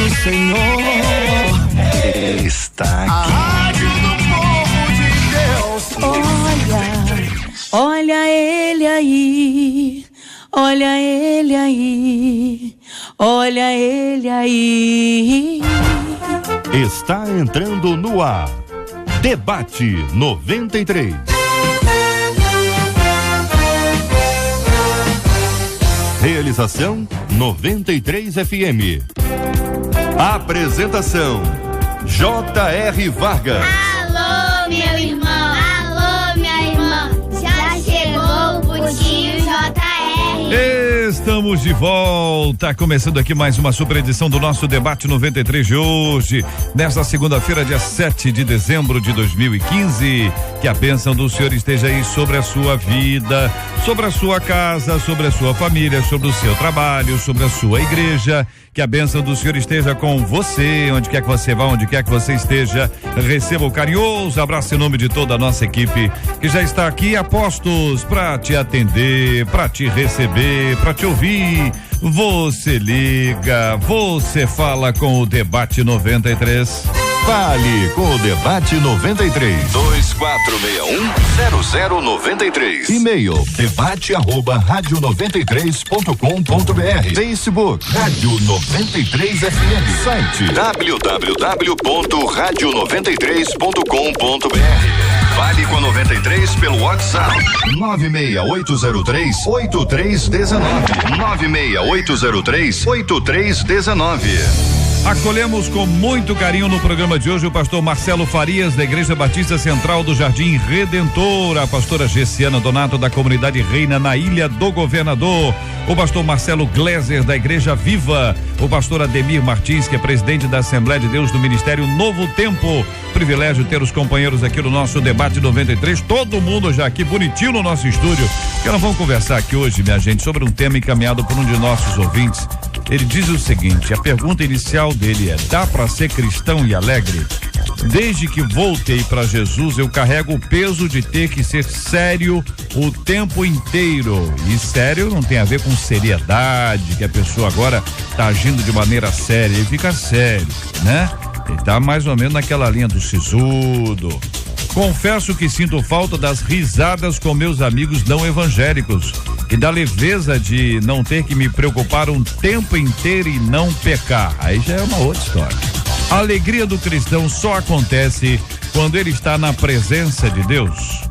do Senhor está aqui. A rádio do povo de Deus. Olha ele aí, olha ele aí, olha ele aí. Está entrando no ar. Debate 93. Realização 93 FM. Apresentação J.R. Vargas. Alô, meu irmão. Alô, minha irmã. Já chegou o Putinho J.R. Estamos de volta, começando aqui mais uma super edição do nosso Debate 93 de hoje, nesta segunda-feira, dia 7 de dezembro de 2015. Que a bênção do Senhor esteja aí sobre a sua vida, sobre a sua casa, sobre a sua família, sobre o seu trabalho, sobre a sua igreja. Que a bênção do Senhor esteja com você, onde quer que você vá, onde quer que você esteja. Receba o carinhoso abraço em nome de toda a nossa equipe que já está aqui a postos para te atender, para te receber, para te ouvir. Você liga, você fala com o Debate 93. Fale com o Debate 93. 2461-0093. E-mail debate@radio93.com.br. Facebook Rádio 93 FM. Site www.radio93.com.br. Fale com a 93 pelo WhatsApp 96803-8319. 96803-8319. Acolhemos com muito carinho no programa de hoje o pastor Marcelo Farias, da Igreja Batista Central do Jardim Redentor, a pastora Gessiana Donato, da comunidade Reina na Ilha do Governador, o pastor Marcelo Gleiser, da Igreja Viva, o pastor Ademir Martins, que é presidente da Assembleia de Deus do Ministério Novo Tempo. Privilégio ter os companheiros aqui no nosso Debate 93, todo mundo já aqui bonitinho no nosso estúdio. Que nós vamos conversar aqui hoje, minha gente, sobre um tema encaminhado por um de nossos ouvintes. Ele diz o seguinte: a pergunta inicial dele é: dá para ser cristão e alegre? Desde que voltei para Jesus, eu carrego o peso de ter que ser sério o tempo inteiro. E sério não tem a ver com seriedade, que a pessoa agora tá agindo de maneira séria. Ele fica sério, né? Ele tá mais ou menos naquela linha do sisudo. Confesso que sinto falta das risadas com meus amigos não evangélicos e da leveza de não ter que me preocupar um tempo inteiro e não pecar. Aí já é uma outra história. A alegria do cristão só acontece quando ele está na presença de Deus.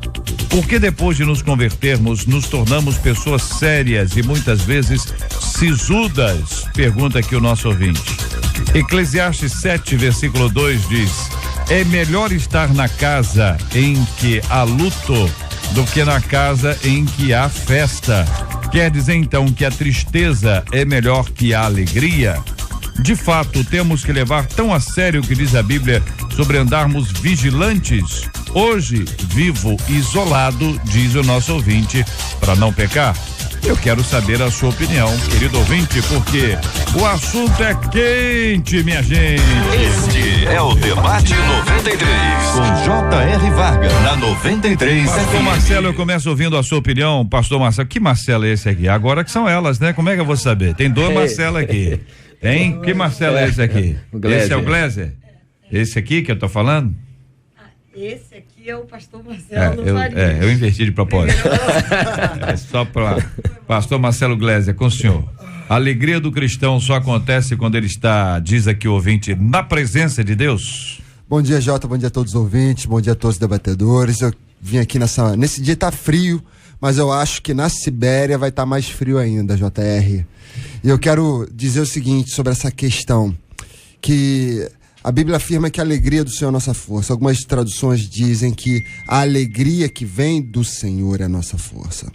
Porque depois de nos convertermos, nos tornamos pessoas sérias e muitas vezes sisudas? Pergunta aqui o nosso ouvinte. Eclesiastes 7, versículo 2 diz: é melhor estar na casa em que há luto do que na casa em que há festa. Quer dizer então que a tristeza é melhor que a alegria? De fato, temos que levar tão a sério o que diz a Bíblia sobre andarmos vigilantes. Hoje vivo isolado, diz o nosso ouvinte, para não pecar. Eu quero saber a sua opinião, querido ouvinte, porque o assunto é quente, minha gente. Este é o Debate 93 com J.R. Vargas na 93. Pastor Marcelo, eu começo ouvindo a sua opinião. Pastor Marcelo, que Marcelo é esse aqui? Agora que são elas, né? Como é que eu vou saber? Tem dois Marcelo aqui. Tem? Que Marcelo é esse aqui? Esse é o Gleiser? Esse aqui que eu tô falando? Esse aqui é o pastor Marcelo Farias. Eu inverti de propósito. É só para pastor Marcelo Gleiser, com o senhor. A alegria do cristão só acontece quando ele está, diz aqui o ouvinte, na presença de Deus. Bom dia, Jota, bom dia a todos os ouvintes, bom dia a todos os debatedores. Eu vim aqui nesse dia tá frio, mas eu acho que na Sibéria vai estar mais frio ainda, JR. E eu quero dizer o seguinte sobre essa questão, que a Bíblia afirma que a alegria do Senhor é a nossa força. Algumas traduções dizem que a alegria que vem do Senhor é a nossa força.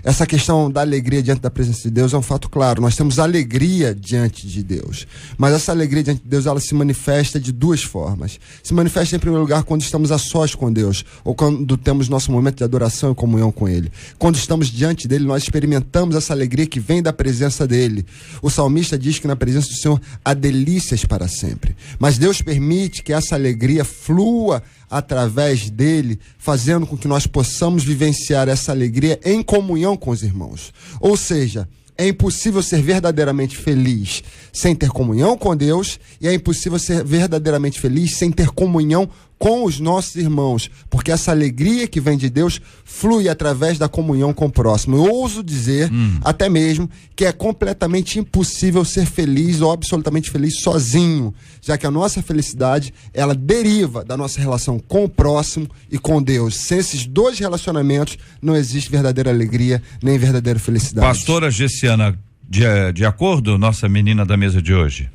Essa questão da alegria diante da presença de Deus é um fato claro. Nós temos alegria diante de Deus. Mas essa alegria diante de Deus, ela se manifesta de duas formas. Se manifesta em primeiro lugar quando estamos a sós com Deus, ou quando temos nosso momento de adoração e comunhão com Ele. Quando estamos diante dEle, nós experimentamos essa alegria que vem da presença dEle. O salmista diz que na presença do Senhor há delícias para sempre. Mas Deus permite que essa alegria flua através dele, fazendo com que nós possamos vivenciar essa alegria em comunhão com os irmãos. Ou seja, é impossível ser verdadeiramente feliz sem ter comunhão com Deus, e é impossível ser verdadeiramente feliz sem ter comunhão com os nossos irmãos, porque essa alegria que vem de Deus flui através da comunhão com o próximo. Eu ouso dizer, até mesmo, que é completamente impossível ser feliz ou absolutamente feliz sozinho, já que a nossa felicidade, ela deriva da nossa relação com o próximo e com Deus. Sem esses dois relacionamentos, não existe verdadeira alegria, nem verdadeira felicidade. Pastora Gessiana, de acordo, nossa menina da mesa de hoje?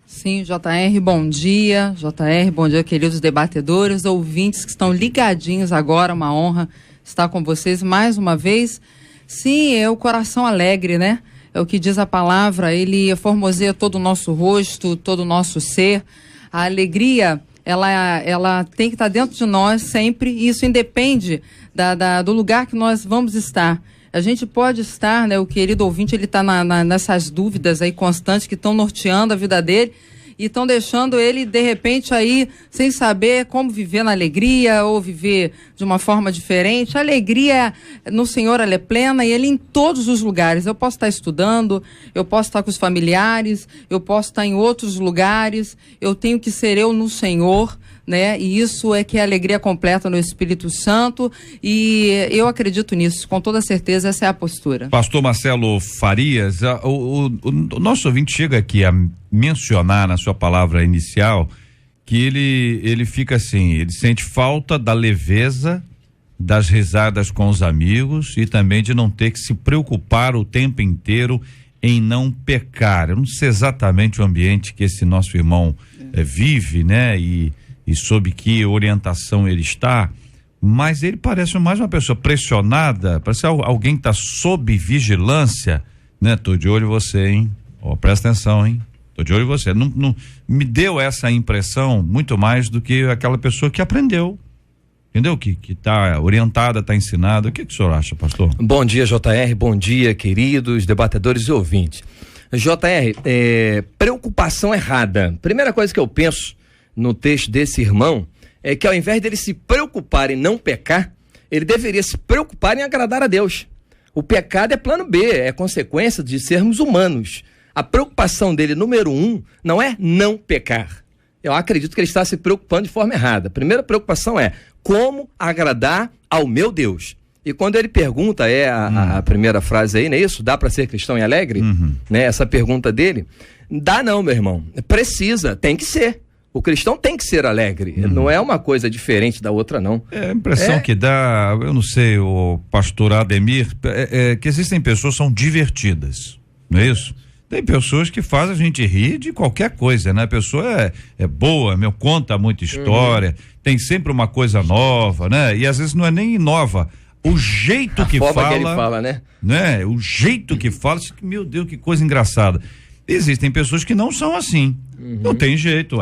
Sim, JR, bom dia. JR, bom dia, queridos debatedores, ouvintes que estão ligadinhos agora. Uma honra estar com vocês mais uma vez. Sim, é o coração alegre, né? É o que diz a palavra, ele formoseia todo o nosso rosto, todo o nosso ser. A alegria, ela tem que estar dentro de nós sempre, e isso independe do lugar que nós vamos estar. A gente pode estar, né, o querido ouvinte, ele está nessas dúvidas aí constantes que estão norteando a vida dele e estão deixando ele, de repente, aí, sem saber como viver na alegria ou viver de uma forma diferente. A alegria no Senhor, ela é plena, e ele em todos os lugares. Eu posso estar estudando, eu posso estar com os familiares, eu posso estar em outros lugares, eu tenho que ser eu no Senhor, né? E isso é que é a alegria completa no Espírito Santo, e eu acredito nisso, com toda certeza. Essa é a postura. Pastor Marcelo Farias, o nosso ouvinte chega aqui a mencionar na sua palavra inicial que ele fica assim, ele sente falta da leveza, das risadas com os amigos e também de não ter que se preocupar o tempo inteiro em não pecar. Eu não sei exatamente o ambiente que esse nosso irmão vive, né? E sob que orientação ele está, mas ele parece mais uma pessoa pressionada, parece alguém que está sob vigilância, né? Tô de olho em você, hein? Presta atenção, hein? Tô de olho em você. Não me deu essa impressão muito mais do que aquela pessoa que aprendeu, entendeu? Que tá orientada, tá ensinada. O que o senhor acha, pastor? Bom dia, JR, bom dia, queridos debatedores e ouvintes. JR, preocupação errada. Primeira coisa que eu penso no texto desse irmão é que, ao invés dele se preocupar em não pecar, ele deveria se preocupar em agradar a Deus. O pecado é plano B, é consequência de sermos humanos. A preocupação dele, número 1, não é não pecar. Eu acredito que ele está se preocupando de forma errada. A primeira preocupação é como agradar ao meu Deus. E quando ele pergunta, a primeira frase aí, não é isso? Dá para ser cristão e alegre? Né? Essa pergunta dele. Dá não, meu irmão. Precisa, tem que ser. O cristão tem que ser alegre, não é uma coisa diferente da outra, não. É a impressão que dá, eu não sei, o pastor Ademir, que existem pessoas que são divertidas, não é isso? Tem pessoas que fazem a gente rir de qualquer coisa, né? A pessoa é boa, conta muita história, tem sempre uma coisa nova, né? E às vezes não é nem nova. O jeito que fala, ele fala, né? O jeito que fala, meu Deus, que coisa engraçada. Existem pessoas que não são assim. Não tem jeito,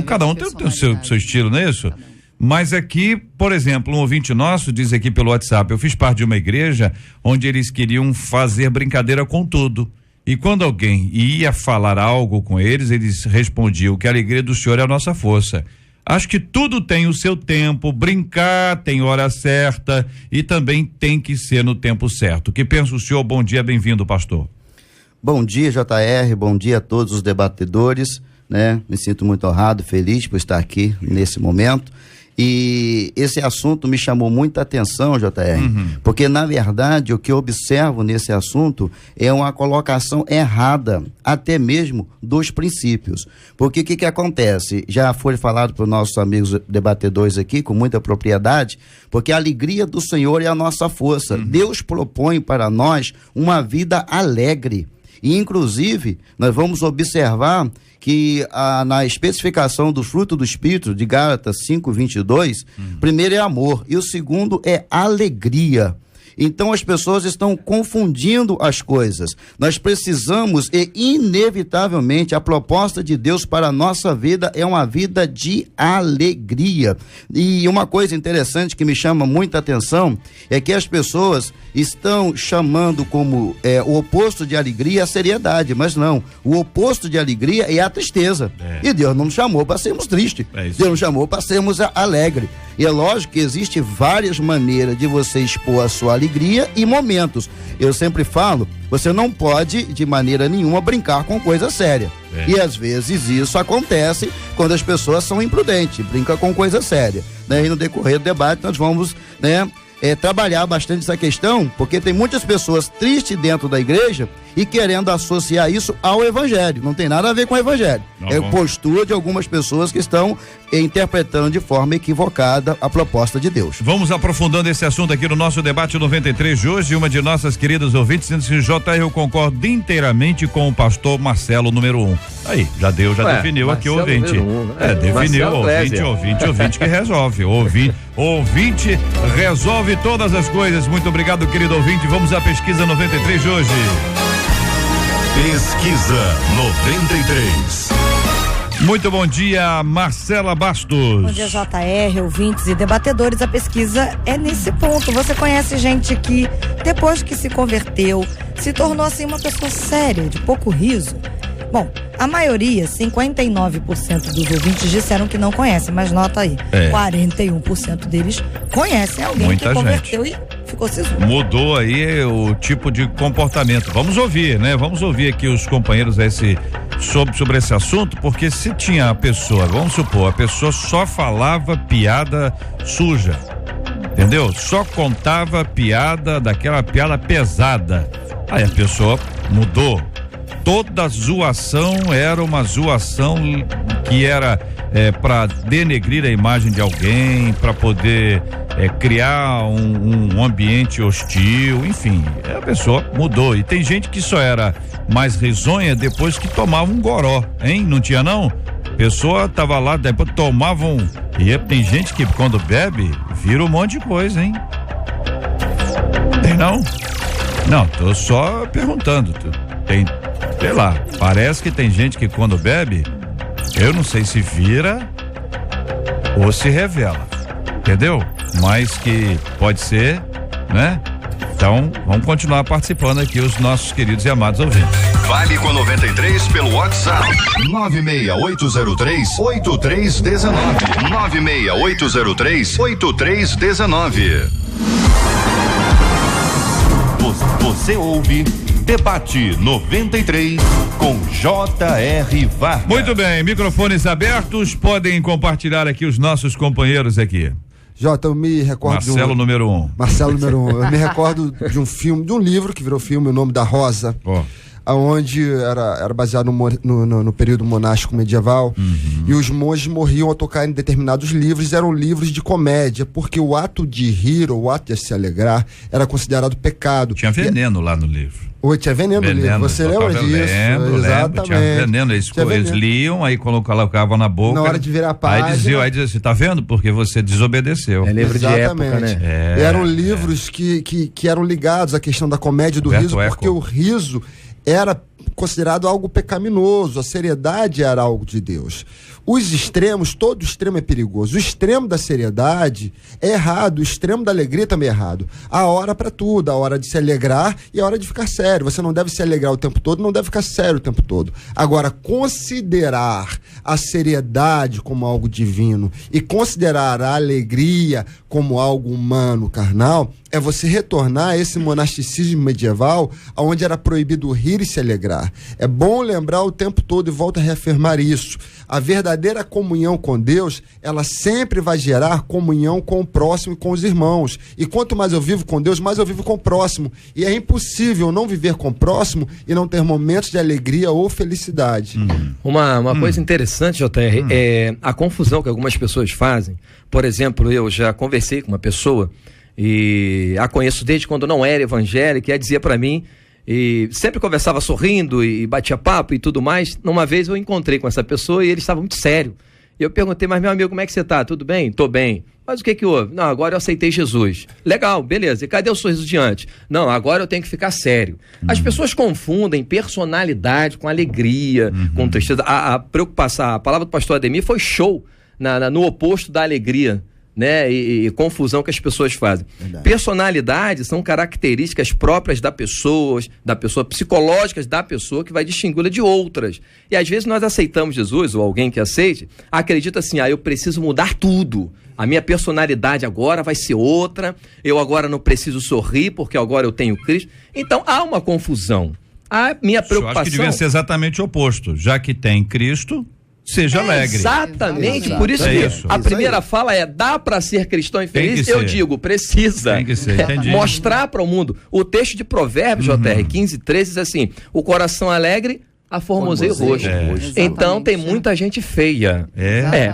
cada um tem o seu estilo, não é isso? Mas aqui, por exemplo, um ouvinte nosso diz aqui pelo WhatsApp, eu fiz parte de uma igreja onde eles queriam fazer brincadeira com tudo. E quando alguém ia falar algo com eles respondiam que a alegria do Senhor é a nossa força. Acho que tudo tem o seu tempo, brincar tem hora certa e também tem que ser no tempo certo. O que pensa o senhor? Bom dia, bem-vindo, pastor. Bom dia, JR, bom dia a todos os debatedores, né? Me sinto muito honrado, feliz por estar aqui nesse momento. E esse assunto me chamou muita atenção, JR, porque na verdade o que eu observo nesse assunto é uma colocação errada, até mesmo dos princípios. Porque o que acontece? Já foi falado para os nossos amigos debatedores aqui com muita propriedade, porque a alegria do Senhor é a nossa força. Deus propõe para nós uma vida alegre. E, inclusive, nós vamos observar que na especificação do fruto do Espírito, de Gálatas 5:22, primeiro é amor e o segundo é alegria. Então as pessoas estão confundindo as coisas. Nós precisamos e inevitavelmente a proposta de Deus para a nossa vida é uma vida de alegria. E uma coisa interessante que me chama muita atenção é que as pessoas estão chamando como o oposto de alegria a seriedade, mas não. O oposto de alegria é a tristeza. E Deus não nos chamou para sermos tristes. Deus nos chamou para sermos alegres. E é lógico que existe várias maneiras de você expor a sua alegria e momentos. Eu sempre falo, você não pode de maneira nenhuma brincar com coisa séria. E às vezes isso acontece quando as pessoas são imprudentes, brinca com coisa séria, né? E no decorrer do debate nós vamos, né, trabalhar bastante essa questão, porque tem muitas pessoas tristes dentro da igreja e querendo associar isso ao evangelho. Não tem nada a ver com o evangelho. É postura de algumas pessoas que estão interpretando de forma equivocada a proposta de Deus. Vamos aprofundando esse assunto aqui no nosso debate 93 de hoje. Uma de nossas queridas ouvintes dizendo assim: JR, eu concordo inteiramente com o pastor Marcelo, número 1. Aí, já definiu Marcelo aqui o ouvinte. Definiu, ouvinte que resolve. Ouvinte resolve todas as coisas. Muito obrigado, querido ouvinte. Vamos à pesquisa 93 de hoje. Pesquisa 93. Muito bom dia, Marcela Bastos. Bom dia, JR, ouvintes e debatedores. A pesquisa é nesse ponto. Você conhece gente que, depois que se converteu, se tornou assim uma pessoa séria, de pouco riso? Bom, a maioria, 59% dos ouvintes disseram que não conhecem, mas nota aí, 41% deles conhecem alguém muita que converteu e ficou sisudo. Mudou aí o tipo de comportamento. Vamos ouvir, né? Vamos ouvir aqui os companheiros sobre esse assunto, porque se tinha a pessoa, vamos supor, a pessoa só falava piada suja, entendeu? Só contava piada, daquela piada pesada. Aí a pessoa mudou. Toda zoação era uma zoação que era para denegrir a imagem de alguém, para poder criar um ambiente hostil, enfim, a pessoa mudou. E tem gente que só era mais risonha depois que tomava um goró, hein? Não tinha não? A pessoa tava lá, depois tomava um... E tem gente que quando bebe, vira um monte de coisa, hein? Tem não? Não, tô só perguntando. Tem... Sei lá, parece que tem gente que quando bebe, eu não sei se vira ou se revela, entendeu? Mas que pode ser, né? Então, vamos continuar participando aqui, os nossos queridos e amados ouvintes. Fale com 93 pelo WhatsApp 96803-8319 96803-8319. Você ouve Debate 93 com J.R. Vargas. Muito bem, microfones abertos, podem compartilhar aqui os nossos companheiros aqui. Eu me recordo Marcelo número 1. Marcelo número 1. Eu me recordo de um filme, de um livro que virou filme, O Nome da Rosa. Onde era baseado no período monástico medieval, e os monges morriam ao tocar em determinados livros, eram livros de comédia, porque o ato de rir ou o ato de se alegrar era considerado pecado. Tinha veneno lá no livro. Tinha veneno no livro, você lembra disso? Lembro, tinha veneno, eles liam, aí colocavam na boca. Na hora de virar a página. Aí dizia assim, tá vendo? Porque você desobedeceu. É livro de época, né? Eram livros que eram ligados à questão da comédia do riso, porque o riso era considerado algo pecaminoso, a seriedade era algo de Deus. Os extremos, todo extremo é perigoso. O extremo da seriedade é errado, o extremo da alegria também é errado. Há hora para tudo, a hora de se alegrar e a hora de ficar sério. Você não deve se alegrar o tempo todo, não deve ficar sério o tempo todo. Agora, considerar a seriedade como algo divino e considerar a alegria como algo humano, carnal, é você retornar a esse monasticismo medieval, onde era proibido rir e se alegrar. É bom lembrar o tempo todo e volto a reafirmar isso. A verdadeira comunhão com Deus, ela sempre vai gerar comunhão com o próximo e com os irmãos. E quanto mais eu vivo com Deus, mais eu vivo com o próximo. E é impossível não viver com o próximo e não ter momentos de alegria ou felicidade. Uma coisa interessante, JR, é a confusão que algumas pessoas fazem. Por exemplo, eu já conversei com uma pessoa e a conheço desde quando não era evangélica, e ela dizia para mim, e sempre conversava sorrindo e batia papo e tudo mais. Uma vez eu encontrei com essa pessoa e ele estava muito sério. E eu perguntei, mas meu amigo, como é que você tá? Tudo bem? Tô bem. Mas o que houve? Não, agora eu aceitei Jesus. Legal, beleza. E cadê o sorriso de antes? Não, agora eu tenho que ficar sério. As pessoas confundem personalidade com alegria, com tristeza. A preocupação, a palavra do pastor Ademir foi show no oposto da alegria. né, e confusão que as pessoas fazem. Verdade. Personalidades são características próprias da pessoa, psicológicas da pessoa, que vai distingui-la de outras. E às vezes nós aceitamos Jesus, ou alguém que aceite, acredita assim, eu preciso mudar tudo. A minha personalidade agora vai ser outra, eu agora não preciso sorrir porque agora eu tenho Cristo. Então há uma confusão. A minha preocupação... Eu acho que devia ser exatamente o oposto. Já que tem Cristo, seja alegre. Exatamente, por isso que a primeira fala dá para ser cristão e feliz? Eu digo, precisa. Tem que ser, entendi. Mostrar para o mundo. O texto de Provérbios, JR 15:13 diz assim: o coração alegre aformoseia o rosto. Então tem muita gente feia.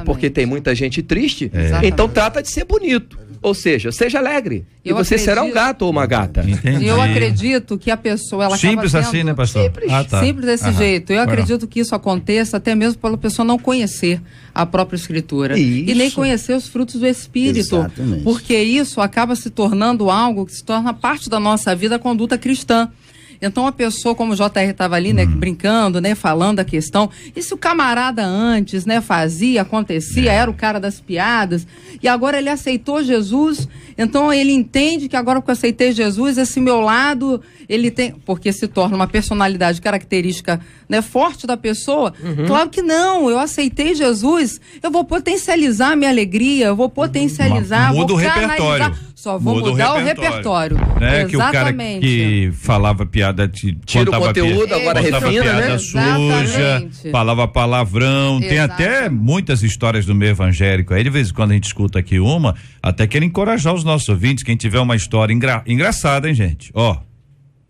Porque tem muita gente triste. Então trata de ser bonito. Ou seja, seja alegre. E você será um gato ou uma gata. Entendi. Eu acredito que a pessoa... ela simples acaba assim, né, pastor? Simples desse jeito. Eu acredito que isso aconteça até mesmo pela pessoa não conhecer a própria Escritura. E nem conhecer os frutos do Espírito. Exatamente. Porque isso acaba se tornando algo que se torna parte da nossa vida, a conduta cristã. Então a pessoa, como o JR estava ali, né, brincando, né, falando a questão, e se o camarada antes, né, fazia, acontecia, era o cara das piadas, e agora ele aceitou Jesus, então ele entende que agora que eu aceitei Jesus, esse meu lado, ele tem, porque se torna uma personalidade característica, né, forte da pessoa. Claro que não, eu aceitei Jesus, eu vou potencializar a minha alegria, eu vou potencializar, muda vou o repertório. Só vou mudar o repertório. Né? Que o cara que falava piada, tira o conteúdo, agora refina, piada né? suja, falava palavrão. Tem até muitas histórias do meio evangélico. Aí de vez em quando a gente escuta aqui uma, até quero encorajar os nossos ouvintes, quem tiver uma história engraçada, hein, gente?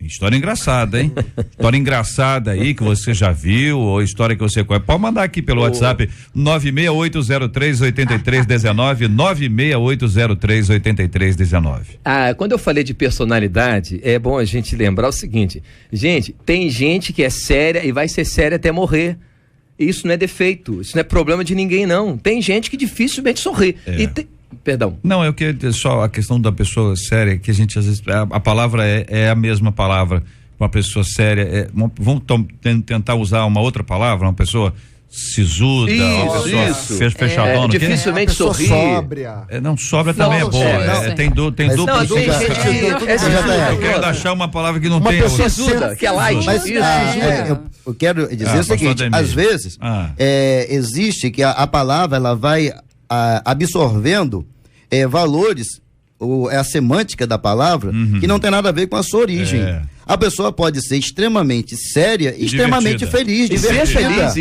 História engraçada, hein? História engraçada aí que você já viu, ou história que você conhece. Pode mandar aqui pelo WhatsApp 968038319, 968038319. Quando eu falei de personalidade, é bom a gente lembrar o seguinte: gente, tem gente que é séria e vai ser séria até morrer. Isso não é defeito, isso não é problema de ninguém, não. Tem gente que dificilmente sorri. Perdão. Não, eu queria só a questão da pessoa séria, que a gente às vezes, a palavra é a mesma palavra, uma pessoa séria, vamos tentar usar uma outra palavra, uma pessoa sisuda, uma pessoa fechadona. Dificilmente sorrir. Sóbria. Não, sóbria também é boa. Tem duplo significado. Eu quero achar uma palavra que não tem. Uma pessoa sisuda, que é light. Mas eu quero dizer o seguinte, às vezes existe que a palavra ela vai absorvendo valores, a semântica da palavra, que não tem nada a ver com a sua origem. A pessoa pode ser extremamente séria e extremamente feliz, divertida.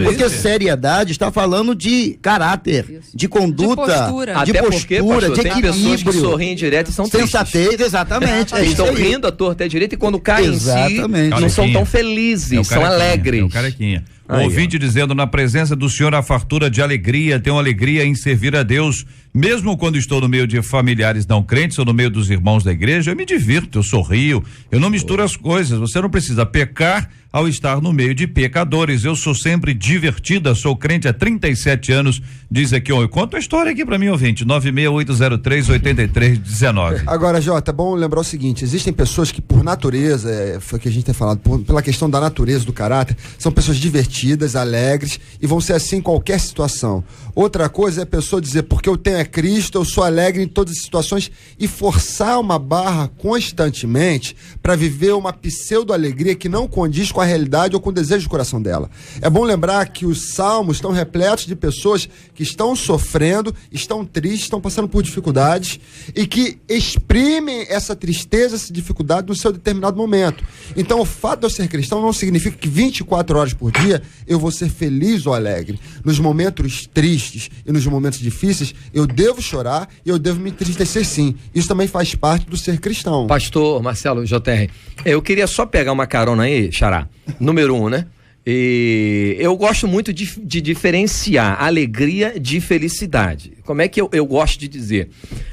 Porque seriedade está falando de caráter, de conduta, de postura, de tem pessoas que equilíbrio, sorriem direto e são sensatez, exatamente. Estão rindo à torta e à direita, e quando caem em si, Exatamente. não são tão felizes, são alegres. É o carequinha. O ouvinte dizendo: na presença do Senhor há fartura de alegria, tenho alegria em servir a Deus, mesmo quando estou no meio de familiares não crentes ou no meio dos irmãos da igreja, eu me divirto, eu sorrio, eu não misturo as coisas. Você não precisa pecar ao estar no meio de pecadores. Eu sou sempre divertida, sou crente há 37 anos, diz aqui, conta a história aqui pra mim, ouvinte, 968038319. Agora, Jota, é bom lembrar o seguinte: existem pessoas que por natureza, foi o que a gente tem falado, pela questão da natureza, do caráter, são pessoas divertidas, alegres, e vão ser assim em qualquer situação. Outra coisa é a pessoa dizer, porque eu tenho Cristo, eu sou alegre em todas as situações, e forçar uma barra constantemente para viver uma pseudo-alegria que não condiz com a realidade ou com o desejo do coração dela. É bom lembrar que os salmos estão repletos de pessoas que estão sofrendo, estão tristes, estão passando por dificuldades e que exprimem essa tristeza, essa dificuldade no seu determinado momento. Então, o fato de eu ser cristão não significa que 24 horas por dia eu vou ser feliz ou alegre. Nos momentos tristes e nos momentos difíceis, eu devo chorar e eu devo me entristecer, sim. Isso também faz parte do ser cristão. Pastor Marcelo, JR, eu queria só pegar uma carona aí, Xará, número 1, né? E eu gosto muito de diferenciar alegria de felicidade. Como é que eu gosto de dizer?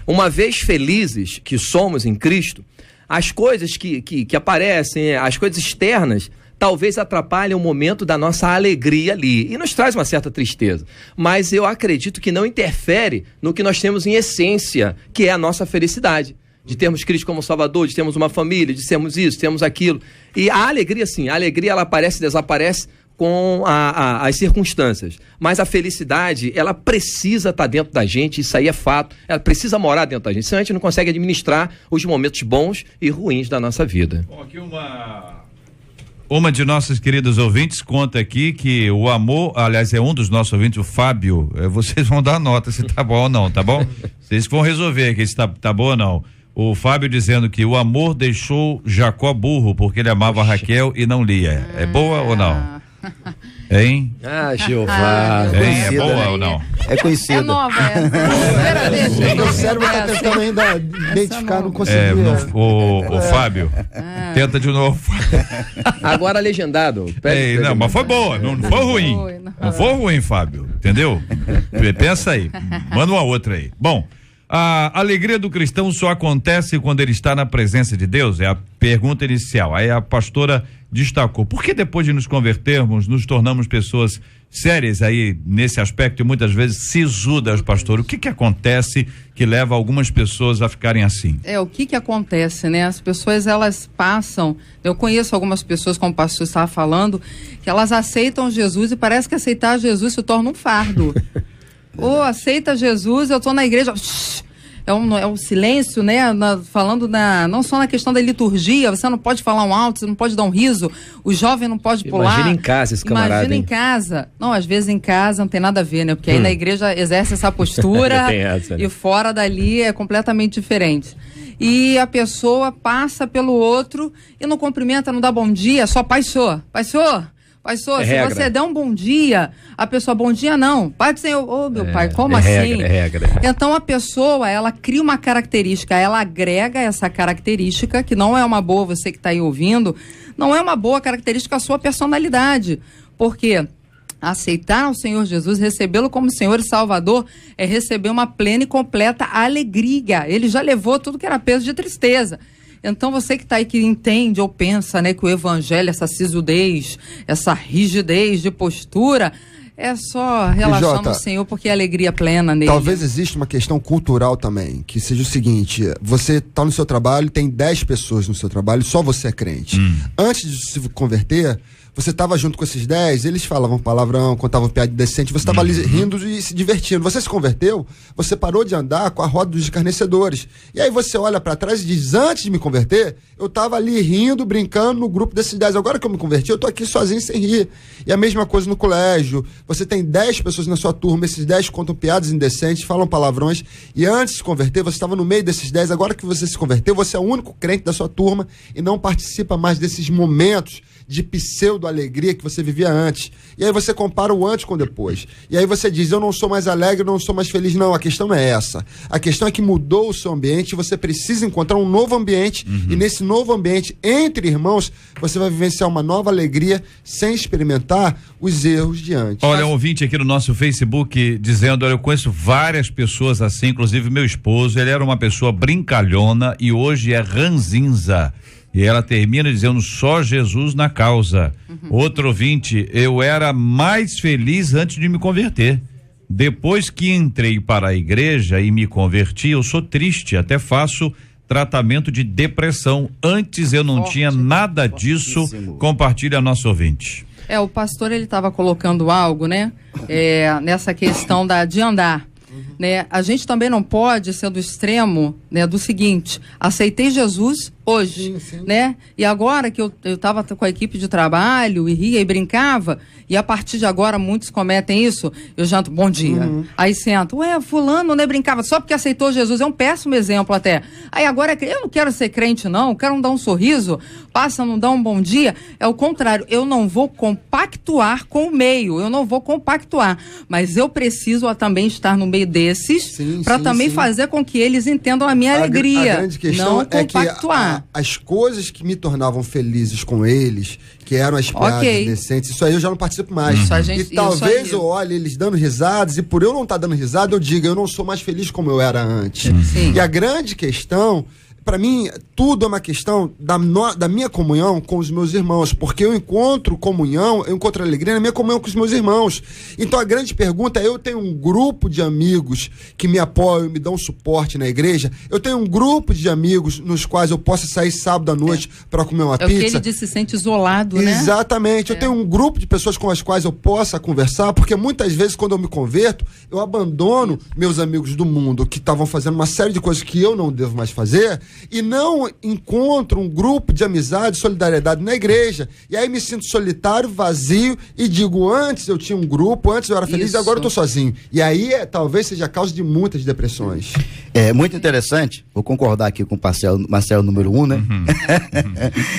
Uma vez felizes que somos em Cristo, as coisas que aparecem, as coisas externas, talvez atrapalhem o momento da nossa alegria ali e nos traz uma certa tristeza, mas eu acredito que não interfere no que nós temos em essência, que é a nossa felicidade, de termos Cristo como Salvador, de termos uma família, de sermos isso, termos aquilo. E a alegria, sim, a alegria ela aparece e desaparece com as circunstâncias. Mas a felicidade, ela precisa estar dentro da gente, isso aí é fato. Ela precisa morar dentro da gente, senão a gente não consegue administrar os momentos bons e ruins da nossa vida. Bom, aqui uma de nossas queridas ouvintes conta aqui que o amor, aliás, é um dos nossos ouvintes, o Fábio, vocês vão dar nota se tá bom ou não, tá bom? Vocês vão resolver aqui se tá bom ou não. O Fábio dizendo que o amor deixou Jacó burro porque ele amava Raquel e não Lia. É boa ou não? Hein? Jeová. Hein? É boa ou não? É conhecida. É nova essa. Primeira vez. Meu cérebro tá tentando ainda identificar, não consegui. O Fábio, tenta de novo. Agora legendado. Não, mas foi boa, não foi ruim. Não foi ruim, Fábio, entendeu? Pensa aí, manda uma outra aí. Bom, a alegria do cristão só acontece quando ele está na presença de Deus? É a pergunta inicial. Aí a pastora destacou. Por que depois de nos convertermos, nos tornamos pessoas sérias aí nesse aspecto e muitas vezes sisudas, pastor? O que acontece que leva algumas pessoas a ficarem assim? O que acontece, né? As pessoas, elas passam, eu conheço algumas pessoas, como o pastor estava falando, que elas aceitam Jesus e parece que aceitar Jesus se torna um fardo. Ou aceita Jesus, eu estou na igreja, é um silêncio, né? Falando não só na questão da liturgia, você não pode falar um alto, você não pode dar um riso, o jovem não pode pular. Imagina em casa esse camarada. Imagina em casa. Não, às vezes em casa não tem nada a ver, né? Porque aí na igreja exerce essa postura essa, né? E fora dali é completamente diferente. E a pessoa passa pelo outro e não cumprimenta, não dá bom dia, só pai senhor. Se você der um bom dia, a pessoa, bom dia não. Pai do Senhor, meu pai, como assim? Regra. Então a pessoa, ela cria uma característica, ela agrega essa característica, que não é uma boa, você que está aí ouvindo, não é uma boa característica a sua personalidade. Porque aceitar o Senhor Jesus, recebê-lo como Senhor e Salvador, é receber uma plena e completa alegria. Ele já levou tudo que era peso de tristeza. Então você que está aí, que entende ou pensa, né, que o evangelho, essa sisudez, essa rigidez de postura, é só relaxar no Senhor, porque é alegria plena nele. Talvez exista uma questão cultural também, que seja o seguinte: você está no seu trabalho, tem 10 pessoas no seu trabalho, só você é crente. Antes de se converter, você estava junto com esses 10, eles falavam palavrão, contavam piada decente, você estava ali rindo e se divertindo. Você se converteu, você parou de andar com a roda dos escarnecedores. E aí você olha para trás e diz: antes de me converter, eu estava ali rindo, brincando no grupo desses 10. Agora que eu me converti, eu tô aqui sozinho sem rir. E a mesma coisa no colégio. Você tem 10 pessoas na sua turma, esses 10 contam piadas indecentes, falam palavrões. E antes de se converter, você estava no meio desses 10. Agora que você se converteu, você é o único crente da sua turma e não participa mais desses momentos de pseudo-alegria que você vivia antes. E aí você compara o antes com o depois. E aí você diz: eu não sou mais alegre, não sou mais feliz. Não, a questão não é essa. A questão é que mudou o seu ambiente e você precisa encontrar um novo ambiente. E nesse novo ambiente, entre irmãos, você vai vivenciar uma nova alegria sem experimentar os erros de antes. Olha, um ouvinte aqui no nosso Facebook dizendo: olha, eu conheço várias pessoas assim, inclusive meu esposo, ele era uma pessoa brincalhona e hoje é ranzinza. E ela termina dizendo: só Jesus na causa. Outro ouvinte: eu era mais feliz antes de me converter. Depois que entrei para a igreja e me converti, eu sou triste, até faço tratamento de depressão. Antes eu não tinha nada disso. Compartilha nosso ouvinte. O pastor, ele estava colocando algo, né? Nessa questão de andar. Né? A gente também não pode ser do extremo, né, do seguinte: aceitei Jesus hoje, né? E agora que eu estava com a equipe de trabalho e ria e brincava, e a partir de agora muitos cometem isso, eu janto, bom dia. Aí sento, fulano, né, brincava só porque aceitou Jesus, é um péssimo exemplo até. Aí agora eu não quero ser crente não, quero dar um sorriso, passa, não dá um bom dia. É o contrário, eu não vou compactuar com o meio, eu não vou compactuar, mas eu preciso também estar no meio desses, para também fazer com que eles entendam a minha alegria. A grande questão não compactuar. As coisas que me tornavam felizes com eles, que eram as piadas decentes, isso aí eu já não participo mais. E talvez eu olhe eles dando risadas, e por eu não estar dando risada, eu diga: eu não sou mais feliz como eu era antes. E a grande questão, para mim, tudo é uma questão da minha comunhão com os meus irmãos, porque eu encontro comunhão, eu encontro alegria na minha comunhão com os meus irmãos. Então a grande pergunta é, eu tenho um grupo de amigos que me apoiam, me dão suporte na igreja, eu tenho um grupo de amigos nos quais eu posso sair sábado à noite para comer uma pizza. É o que ele disse, se sente isolado, né? Exatamente, eu tenho um grupo de pessoas com as quais eu possa conversar, porque muitas vezes quando eu me converto, eu abandono meus amigos do mundo que estavam fazendo uma série de coisas que eu não devo mais fazer, e não encontro um grupo de amizade, solidariedade na igreja, e aí me sinto solitário, vazio, e digo, antes eu tinha um grupo, antes eu era feliz, e agora eu tô sozinho. E aí talvez seja a causa de muitas depressões. É muito interessante, vou concordar aqui com o Marcelo número 1, né?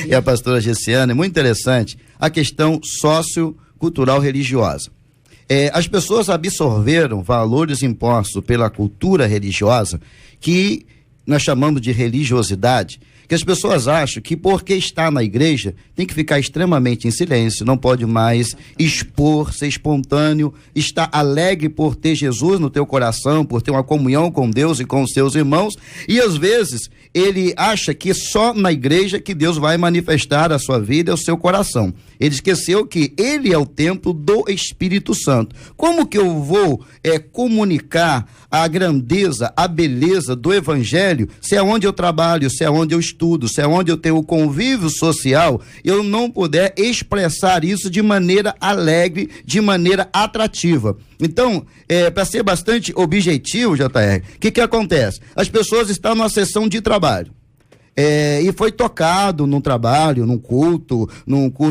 E a pastora Gessiana, é muito interessante a questão sociocultural religiosa. As pessoas absorveram valores impostos pela cultura religiosa que nós chamamos de religiosidade, que as pessoas acham que porque está na igreja tem que ficar extremamente em silêncio, não pode mais expor, ser espontâneo, estar alegre por ter Jesus no teu coração, por ter uma comunhão com Deus e com os seus irmãos, e às vezes ele acha que só na igreja que Deus vai manifestar a sua vida e o seu coração. Ele esqueceu que ele é o templo do Espírito Santo. Como que eu vou comunicar a grandeza, a beleza do evangelho, se é onde eu trabalho, se é onde eu estudo, se é onde eu tenho o convívio social, eu não puder expressar isso de maneira alegre, de maneira atrativa? Então, para ser bastante objetivo, JR, o que acontece? As pessoas estão numa sessão de trabalho. E foi tocado num trabalho, num culto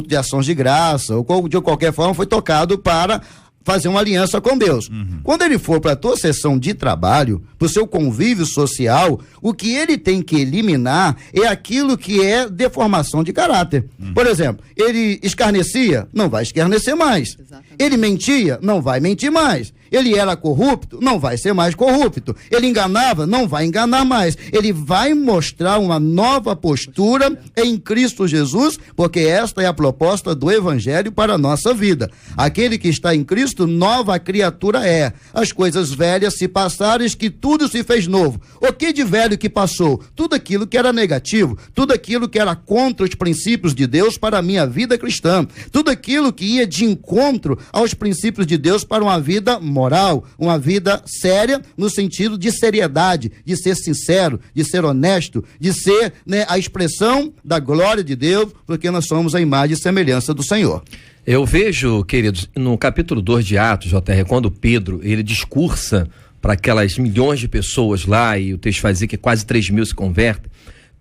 de ações de graça, ou de qualquer forma foi tocado para fazer uma aliança com Deus. Quando ele for para a tua sessão de trabalho, para o seu convívio social, o que ele tem que eliminar é aquilo que é deformação de caráter. Por exemplo, ele escarnecia, não vai escarnecer mais. Exatamente. Ele mentia, não vai mentir mais. Ele era corrupto, não vai ser mais corrupto. Ele enganava, não vai enganar mais. Ele vai mostrar uma nova postura em Cristo Jesus, porque esta é a proposta do Evangelho para a nossa vida. Aquele que está em Cristo, nova criatura é. As coisas velhas se passaram, que tudo se fez novo. O que de velho que passou? Tudo aquilo que era negativo, tudo aquilo que era contra os princípios de Deus para a minha vida cristã, tudo aquilo que ia de encontro aos princípios de Deus para uma vida moral, uma vida séria, no sentido de seriedade, de ser sincero, de ser honesto, de ser, a expressão da glória de Deus, porque nós somos a imagem e semelhança do Senhor. Eu vejo, queridos, no capítulo 2 de Atos, JR, quando Pedro, ele discursa para aquelas milhões de pessoas lá, e o texto vai dizer que quase 3.000 se convertem,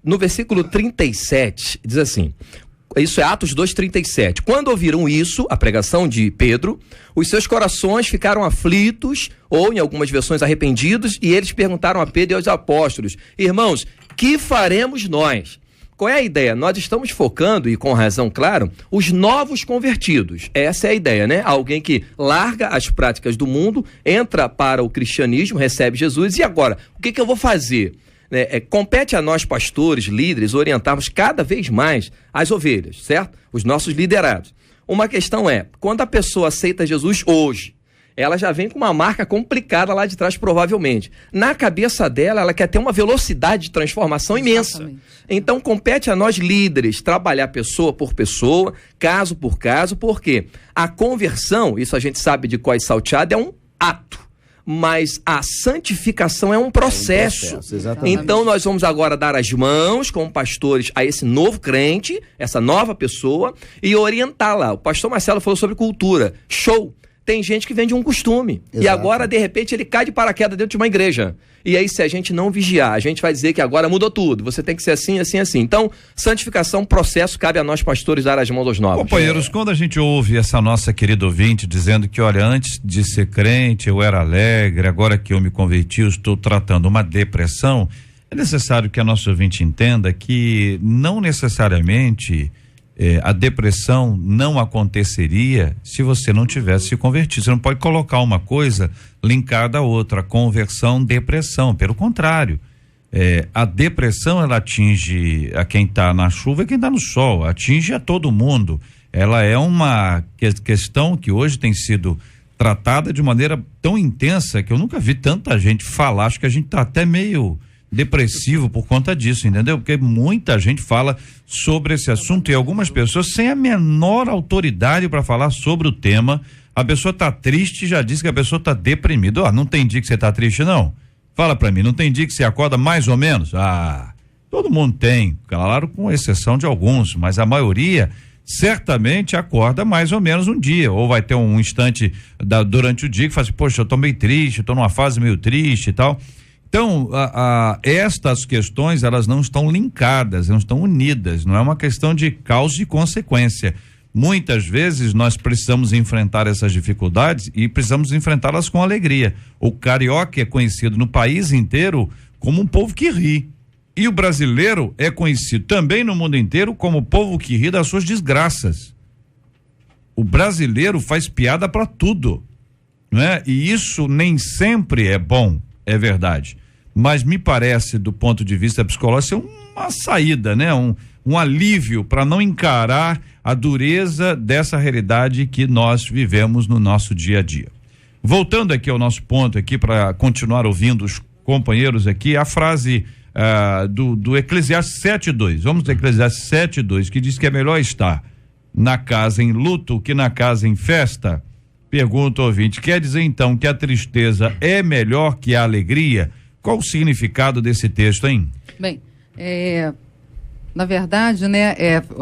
no versículo 37, diz assim, isso é Atos 2:37. Quando ouviram isso, a pregação de Pedro, os seus corações ficaram aflitos, ou em algumas versões arrependidos, e eles perguntaram a Pedro e aos apóstolos, irmãos, que faremos nós? Qual é a ideia? Nós estamos focando, e com razão, claro, os novos convertidos. Essa é a ideia, né? Alguém que larga as práticas do mundo, entra para o cristianismo, recebe Jesus, e agora, o que eu vou fazer? Compete a nós, pastores, líderes, orientarmos cada vez mais as ovelhas, certo? Os nossos liderados. Uma questão é, quando a pessoa aceita Jesus hoje, ela já vem com uma marca complicada lá de trás, provavelmente. Na cabeça dela, ela quer ter uma velocidade de transformação imensa. Então, compete a nós, líderes, trabalhar pessoa por pessoa, caso por caso, porque a conversão, isso a gente sabe de cor e salteado, é um ato. Mas a santificação é um processo. Então nós vamos agora dar as mãos como pastores a esse novo crente, essa nova pessoa, e orientá-la. O pastor Marcelo falou sobre cultura. Show! Tem gente que vem de um costume. Exato. E agora, de repente, ele cai de paraquedas dentro de uma igreja. E aí, se a gente não vigiar, a gente vai dizer que agora mudou tudo. Você tem que ser assim, assim, assim. Então, santificação, processo, cabe a nós, pastores, dar as mãos aos novos. Companheiros, quando a gente ouve essa nossa querida ouvinte dizendo que, olha, antes de ser crente, eu era alegre, agora que eu me converti, eu estou tratando uma depressão, é necessário que a nossa ouvinte entenda que não necessariamente a depressão não aconteceria se você não tivesse se convertido. Você não pode colocar uma coisa linkada à outra, conversão, depressão. Pelo contrário, a depressão ela atinge a quem está na chuva e quem está no sol, atinge a todo mundo. Ela é uma questão que hoje tem sido tratada de maneira tão intensa que eu nunca vi tanta gente falar. Acho que a gente está até meio depressivo por conta disso, entendeu? Porque muita gente fala sobre esse assunto e algumas pessoas sem a menor autoridade para falar sobre o tema. A pessoa tá triste e já diz que a pessoa tá deprimida. Não tem dia que você tá triste, não? Fala pra mim, não tem dia que você acorda mais ou menos? Todo mundo tem, claro, com exceção de alguns, mas a maioria certamente acorda mais ou menos um dia, ou vai ter um instante durante o dia que fala assim, poxa, eu tô meio triste, eu tô numa fase meio triste e tal. Então, estas questões, elas não estão linkadas, não estão unidas, não é uma questão de causa e consequência. Muitas vezes nós precisamos enfrentar essas dificuldades e precisamos enfrentá-las com alegria. O carioca é conhecido no país inteiro como um povo que ri. E o brasileiro é conhecido também no mundo inteiro como o povo que ri das suas desgraças. O brasileiro faz piada para tudo, né? E isso nem sempre é bom, é verdade. Mas me parece, do ponto de vista psicológico, ser uma saída, né? Um alívio para não encarar a dureza dessa realidade que nós vivemos no nosso dia a dia. Voltando aqui ao nosso ponto aqui para continuar ouvindo os companheiros aqui, a frase do Eclesiastes 7:2. Vamos do Eclesiastes 7:2, que diz que é melhor estar na casa em luto que na casa em festa. Pergunta o ouvinte, quer dizer então que a tristeza é melhor que a alegria? Qual o significado desse texto, hein? Bem, na verdade, né,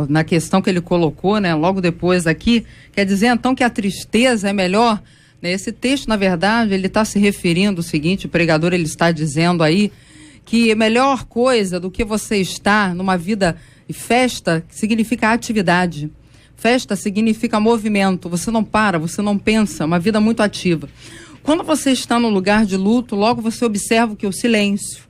na questão que ele colocou, né, logo depois aqui, quer dizer então que a tristeza é melhor, né? Esse texto, na verdade, ele está se referindo ao seguinte, o pregador, ele está dizendo aí que a melhor coisa do que você estar numa vida, festa significa atividade, festa significa movimento, você não para, você não pensa, uma vida muito ativa. Quando você está no lugar de luto, logo você observa o que é o silêncio,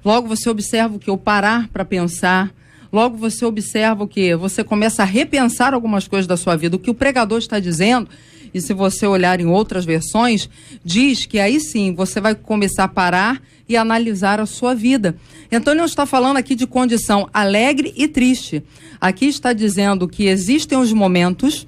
logo você observa o que é o parar para pensar, logo você observa o que? Você começa a repensar algumas coisas da sua vida. O que o pregador está dizendo, e se você olhar em outras versões, diz que aí sim você vai começar a parar e analisar a sua vida. Então ele não está falando aqui de condição alegre e triste. Aqui está dizendo que existem os momentos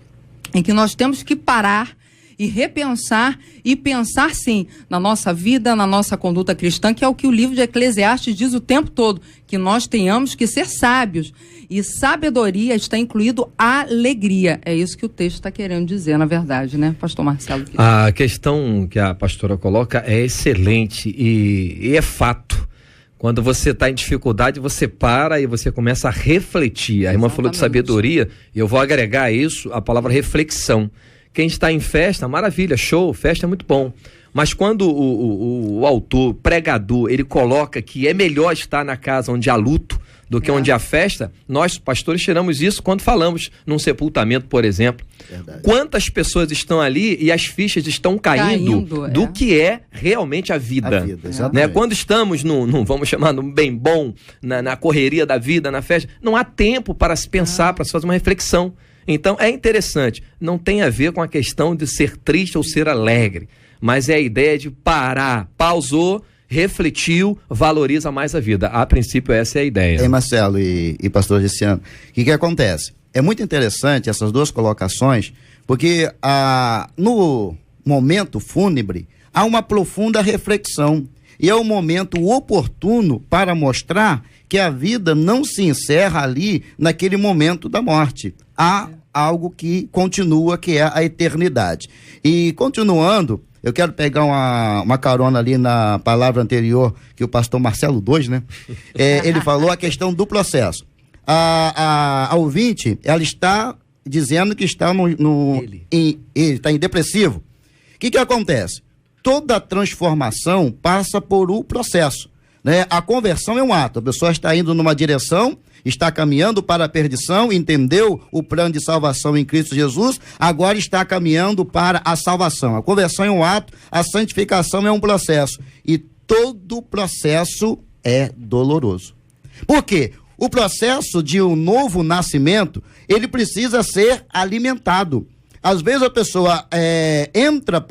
em que nós temos que parar e repensar e pensar sim na nossa vida, na nossa conduta cristã, que é o que o livro de Eclesiastes diz o tempo todo, que nós tenhamos que ser sábios. E sabedoria está incluído alegria. É isso que o texto está querendo dizer, na verdade, né, pastor Marcelo? A questão que a pastora coloca é excelente e é fato. Quando você está em dificuldade, você para e você começa a refletir. A irmã falou de sabedoria, e eu vou agregar a isso a palavra reflexão. Quem está em festa, maravilha, show, festa é muito bom. Mas quando o autor, pregador, ele coloca que é melhor estar na casa onde há luto do que onde há festa, nós, pastores, tiramos isso quando falamos num sepultamento, por exemplo. Verdade. Quantas pessoas estão ali e as fichas estão caindo do que é realmente a vida. Né? Quando estamos vamos chamar, no bem bom, na correria da vida, na festa, não há tempo para se pensar, para se fazer uma reflexão. Então é interessante, não tem a ver com a questão de ser triste ou ser alegre, mas é a ideia de parar, pausou, refletiu, valoriza mais a vida. A princípio essa é a ideia. Marcelo e pastor Gessiano, o que acontece? É muito interessante essas duas colocações, porque no momento fúnebre há uma profunda reflexão e é um momento oportuno para mostrar que a vida não se encerra ali naquele momento da morte. Há algo que continua, que é a eternidade. E continuando, eu quero pegar uma carona ali na palavra anterior que o pastor Marcelo 2, né? Ele falou a questão do processo. A ouvinte, ela está dizendo que está ele está em depressivo. O que acontece? Toda transformação passa por um processo, né? A conversão é um ato, a pessoa está indo numa direção, está caminhando para a perdição, entendeu o plano de salvação em Cristo Jesus, agora está caminhando para a salvação. A conversão é um ato, a santificação é um processo, e todo processo é doloroso. Por quê? O processo de um novo nascimento, ele precisa ser alimentado. Às vezes a pessoa entra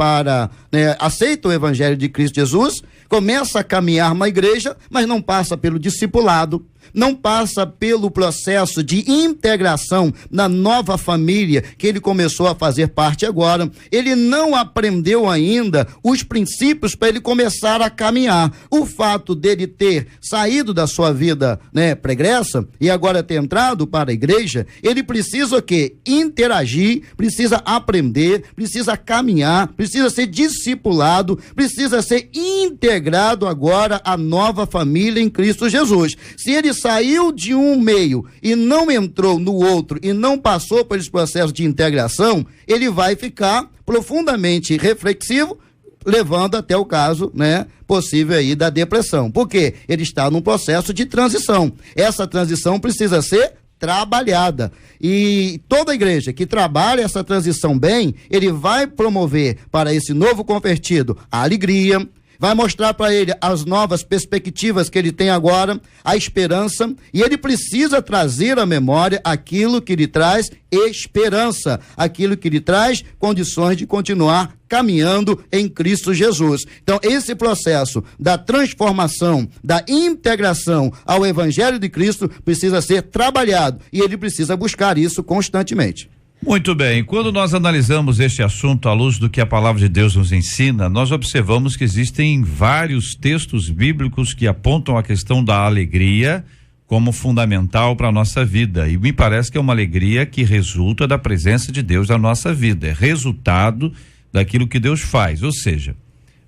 aceita o evangelho de Cristo Jesus, começa a caminhar na igreja, mas não passa pelo discipulado, não passa pelo processo de integração na nova família que ele começou a fazer parte agora, ele não aprendeu ainda os princípios para ele começar a caminhar. O fato dele ter saído da sua vida, né, pregressa e agora ter entrado para a igreja, ele precisa o quê? Interagir, precisa aprender, precisa caminhar, precisa ser discipulado, precisa ser integrado agora à nova família em Cristo Jesus. Se ele saiu de um meio e não entrou no outro e não passou por esse processo de integração, ele vai ficar profundamente reflexivo, levando até o caso, né, possível aí da depressão. Por quê? Ele está num processo de transição. Essa transição precisa ser trabalhada. E toda igreja que trabalha essa transição bem, ele vai promover para esse novo convertido a alegria, vai mostrar para ele as novas perspectivas que ele tem agora, a esperança, e ele precisa trazer à memória aquilo que lhe traz esperança, aquilo que lhe traz condições de continuar caminhando em Cristo Jesus. Então, esse processo da transformação, da integração ao Evangelho de Cristo precisa ser trabalhado e ele precisa buscar isso constantemente. Muito bem, quando nós analisamos este assunto à luz do que a palavra de Deus nos ensina, nós observamos que existem vários textos bíblicos que apontam a questão da alegria como fundamental para a nossa vida, e me parece que é uma alegria que resulta da presença de Deus na nossa vida, é resultado daquilo que Deus faz, ou seja,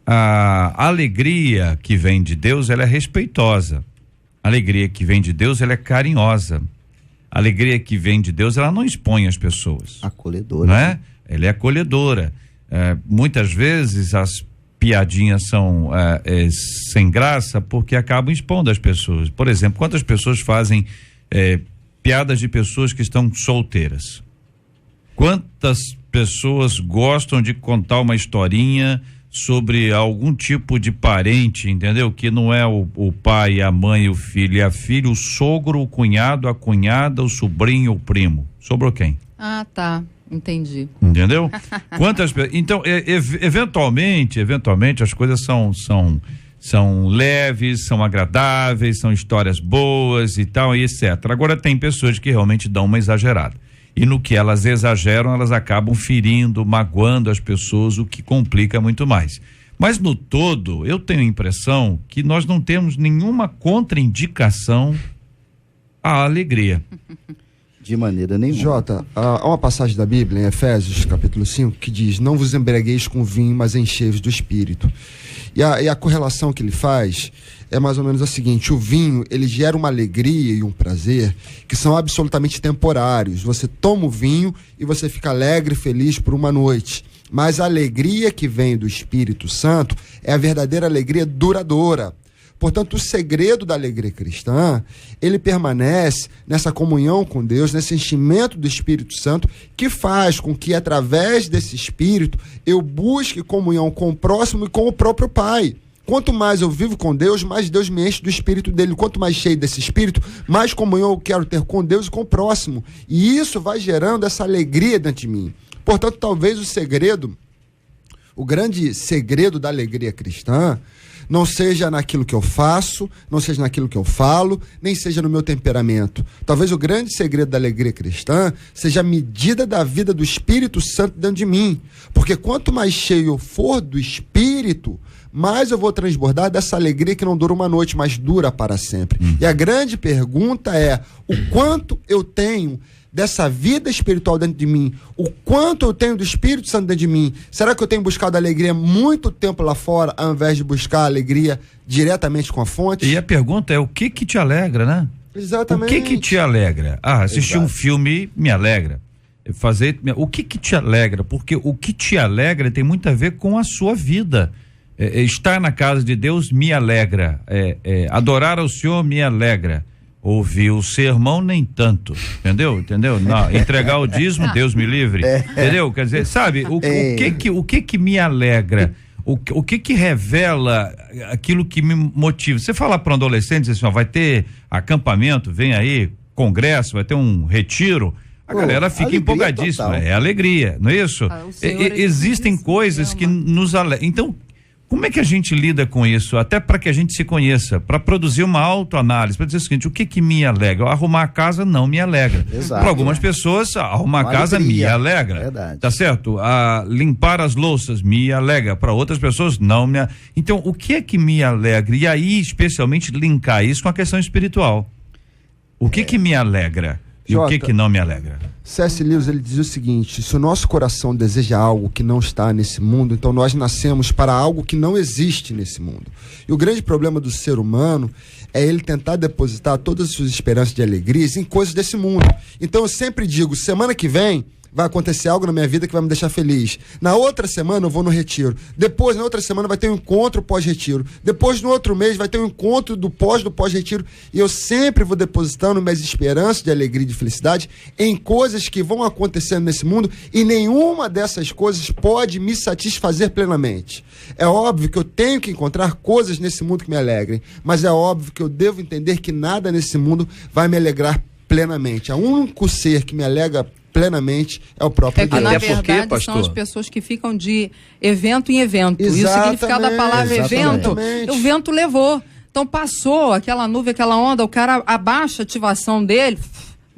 a alegria que vem de Deus, ela é respeitosa, a alegria que vem de Deus, ela é carinhosa. A alegria que vem de Deus, ela não expõe as pessoas. Acolhedora. Não é? Ela é acolhedora. Muitas vezes as piadinhas são sem graça porque acabam expondo as pessoas. Por exemplo, quantas pessoas fazem piadas de pessoas que estão solteiras? Quantas pessoas gostam de contar uma historinha sobre algum tipo de parente, entendeu? Que não é o pai, a mãe, o filho, é a filha, o sogro, o cunhado, a cunhada, o sobrinho, o primo. Sobrou quem? Ah, tá. Entendi. Entendeu? Quantas pessoas. Então, eventualmente as coisas são leves, são agradáveis, são histórias boas e tal, e etc. Agora, tem pessoas que realmente dão uma exagerada. E no que elas exageram, elas acabam ferindo, magoando as pessoas, o que complica muito mais. Mas no todo, eu tenho a impressão que nós não temos nenhuma contraindicação à alegria. De maneira nenhuma. Jota, há uma passagem da Bíblia, em Efésios, capítulo 5, que diz: não vos embriagueis com vinho, mas enchei-vos do Espírito. E a correlação que ele faz é mais ou menos a seguinte: o vinho, ele gera uma alegria e um prazer que são absolutamente temporários. Você toma o vinho e você fica alegre e feliz por uma noite. Mas a alegria que vem do Espírito Santo é a verdadeira alegria duradoura. Portanto, o segredo da alegria cristã, ele permanece nessa comunhão com Deus, nesse enchimento do Espírito Santo, que faz com que, através desse Espírito, eu busque comunhão com o próximo e com o próprio Pai. Quanto mais eu vivo com Deus, mais Deus me enche do Espírito dele. Quanto mais cheio desse Espírito, mais comunhão eu quero ter com Deus e com o próximo. E isso vai gerando essa alegria dentro de mim. Portanto, talvez o grande segredo da alegria cristã, não seja naquilo que eu faço, não seja naquilo que eu falo, nem seja no meu temperamento. Talvez o grande segredo da alegria cristã seja a medida da vida do Espírito Santo dentro de mim. Porque quanto mais cheio eu for do Espírito, mais eu vou transbordar dessa alegria que não dura uma noite, mas dura para sempre. E a grande pergunta é: o quanto eu tenho dessa vida espiritual dentro de mim, o quanto eu tenho do Espírito Santo dentro de mim? Será que eu tenho buscado alegria muito tempo lá fora, ao invés de buscar alegria diretamente com a fonte? E a pergunta é: o que te alegra, né? Exatamente. O que te alegra? Assistir um filme me alegra. O que te alegra? Porque o que te alegra tem muito a ver com a sua vida. Estar na casa de Deus me alegra. Adorar ao Senhor me alegra. Ouvir o sermão nem tanto, entendeu? Não, entregar o dízimo, Deus me livre, entendeu? Quer dizer, sabe, o que me alegra? O que revela aquilo que me motiva? Você fala para um adolescente assim, ó, vai ter acampamento, vem aí, congresso, vai ter um retiro, a galera fica empolgadíssima, total. É alegria, não é isso? Existem coisas que nos alegram. Então, Como é que a gente lida com isso? Até para que a gente se conheça, para produzir uma autoanálise, para dizer o seguinte: o que me alegra? Arrumar a casa não me alegra. Exato. Para algumas pessoas, arrumar a casa me alegra. Verdade. Tá certo? Limpar as louças me alegra. Para outras pessoas não me. Então, o que é que me alegra? E aí, especialmente, linkar isso com a questão espiritual. O que me alegra? E Jota, o que não me alegra? C.S. Lewis, ele diz o seguinte: se o nosso coração deseja algo que não está nesse mundo, então nós nascemos para algo que não existe nesse mundo. E o grande problema do ser humano é ele tentar depositar todas as suas esperanças de alegrias em coisas desse mundo. Então eu sempre digo, semana que vem vai acontecer algo na minha vida que vai me deixar feliz. Na outra semana eu vou no retiro. Depois, na outra semana, vai ter um encontro pós-retiro. Depois, no outro mês, vai ter um encontro do pós-retiro. E eu sempre vou depositando minhas esperanças de alegria e de felicidade em coisas que vão acontecendo nesse mundo, e nenhuma dessas coisas pode me satisfazer plenamente. É óbvio que eu tenho que encontrar coisas nesse mundo que me alegrem, mas é óbvio que eu devo entender que nada nesse mundo vai me alegrar plenamente. O único ser que me alegra plenamente é o próprio Deus. Na verdade, são as pessoas que ficam de evento em evento. Exatamente, e o significado da palavra evento, o vento levou. Então passou aquela nuvem, aquela onda, o cara abaixa a ativação dele,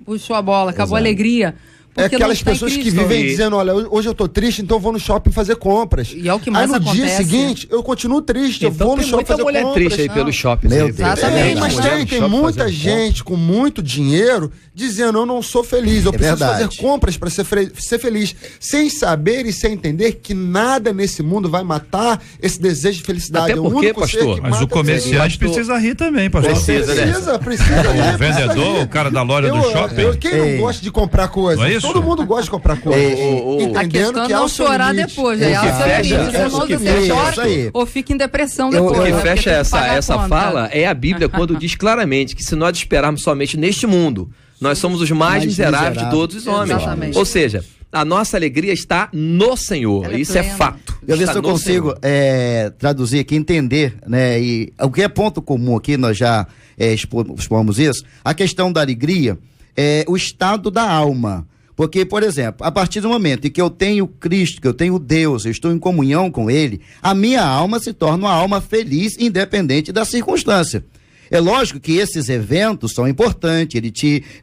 puxou a bola, acabou a alegria. É aquelas pessoas que vivem dizendo: olha, hoje eu tô triste, então eu vou no shopping fazer compras. E é o que mais acontece. Aí no dia seguinte, eu continuo triste, então, eu vou no shopping fazer compras. Tem muita mulher triste aí pelo shopping. Exatamente. Mas tem muita gente com muito dinheiro dizendo: eu não sou feliz, eu preciso fazer compras para ser feliz, sem saber e sem entender que nada nesse mundo vai matar esse desejo de felicidade. Até porque, pastor, mas o comerciante precisa rir também, pastor. Precisa rir. O vendedor, o cara da loja do shopping. Quem não gosta de comprar coisas? Todo mundo gosta de comprar coisas. A questão é não chorar depois. Ou fica em depressão depois. O que fecha essa fala é a Bíblia, quando diz claramente que se nós esperarmos somente neste mundo, nós somos os mais miseráveis de todos os homens. Exatamente. Ou seja, a nossa alegria está no Senhor. Isso é fato. Eu ver se eu consigo traduzir aqui, entender, né? E o que é ponto comum aqui, nós já expomos isso. A questão da alegria é o estado da alma. Porque, por exemplo, a partir do momento em que eu tenho Cristo, que eu tenho Deus, eu estou em comunhão com Ele, a minha alma se torna uma alma feliz, independente da circunstância. É lógico que esses eventos são importantes,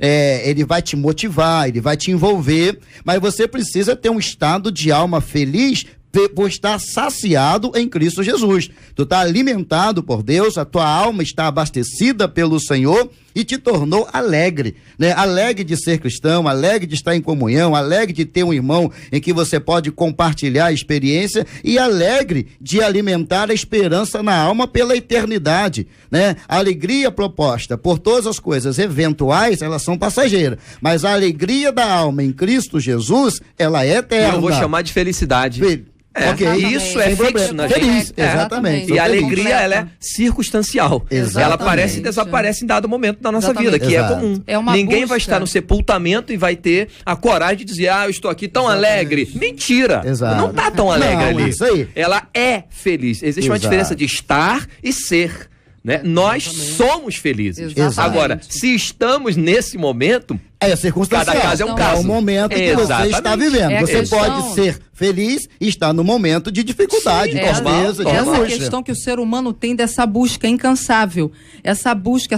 ele vai te motivar, ele vai te envolver, mas você precisa ter um estado de alma feliz por estar saciado em Cristo Jesus. Tu está alimentado por Deus, a tua alma está abastecida pelo Senhor e te tornou alegre, né? Alegre de ser cristão, alegre de estar em comunhão, alegre de ter um irmão em que você pode compartilhar a experiência e alegre de alimentar a esperança na alma pela eternidade, né? A alegria proposta por todas as coisas eventuais, elas são passageiras, mas a alegria da alma em Cristo Jesus, ela é eterna. Eu vou chamar de felicidade. Isso é fixo na gente. Exatamente. E a alegria, ela é circunstancial. Exatamente. Ela aparece e desaparece em dado momento da nossa vida, que é comum. Ninguém vai estar no sepultamento e vai ter a coragem de dizer: eu estou aqui tão alegre. Mentira. Não está tão alegre ali. Isso aí. Ela é feliz. Existe uma diferença de estar e ser. Né? Nós somos felizes. Agora, se estamos nesse momento, é circunstancial. Cada caso é um caso. É o momento que você está vivendo. Você pode ser feliz e estar no momento de dificuldade, de tristeza, de angústia. Essa questão que o ser humano tem dessa busca incansável. Essa busca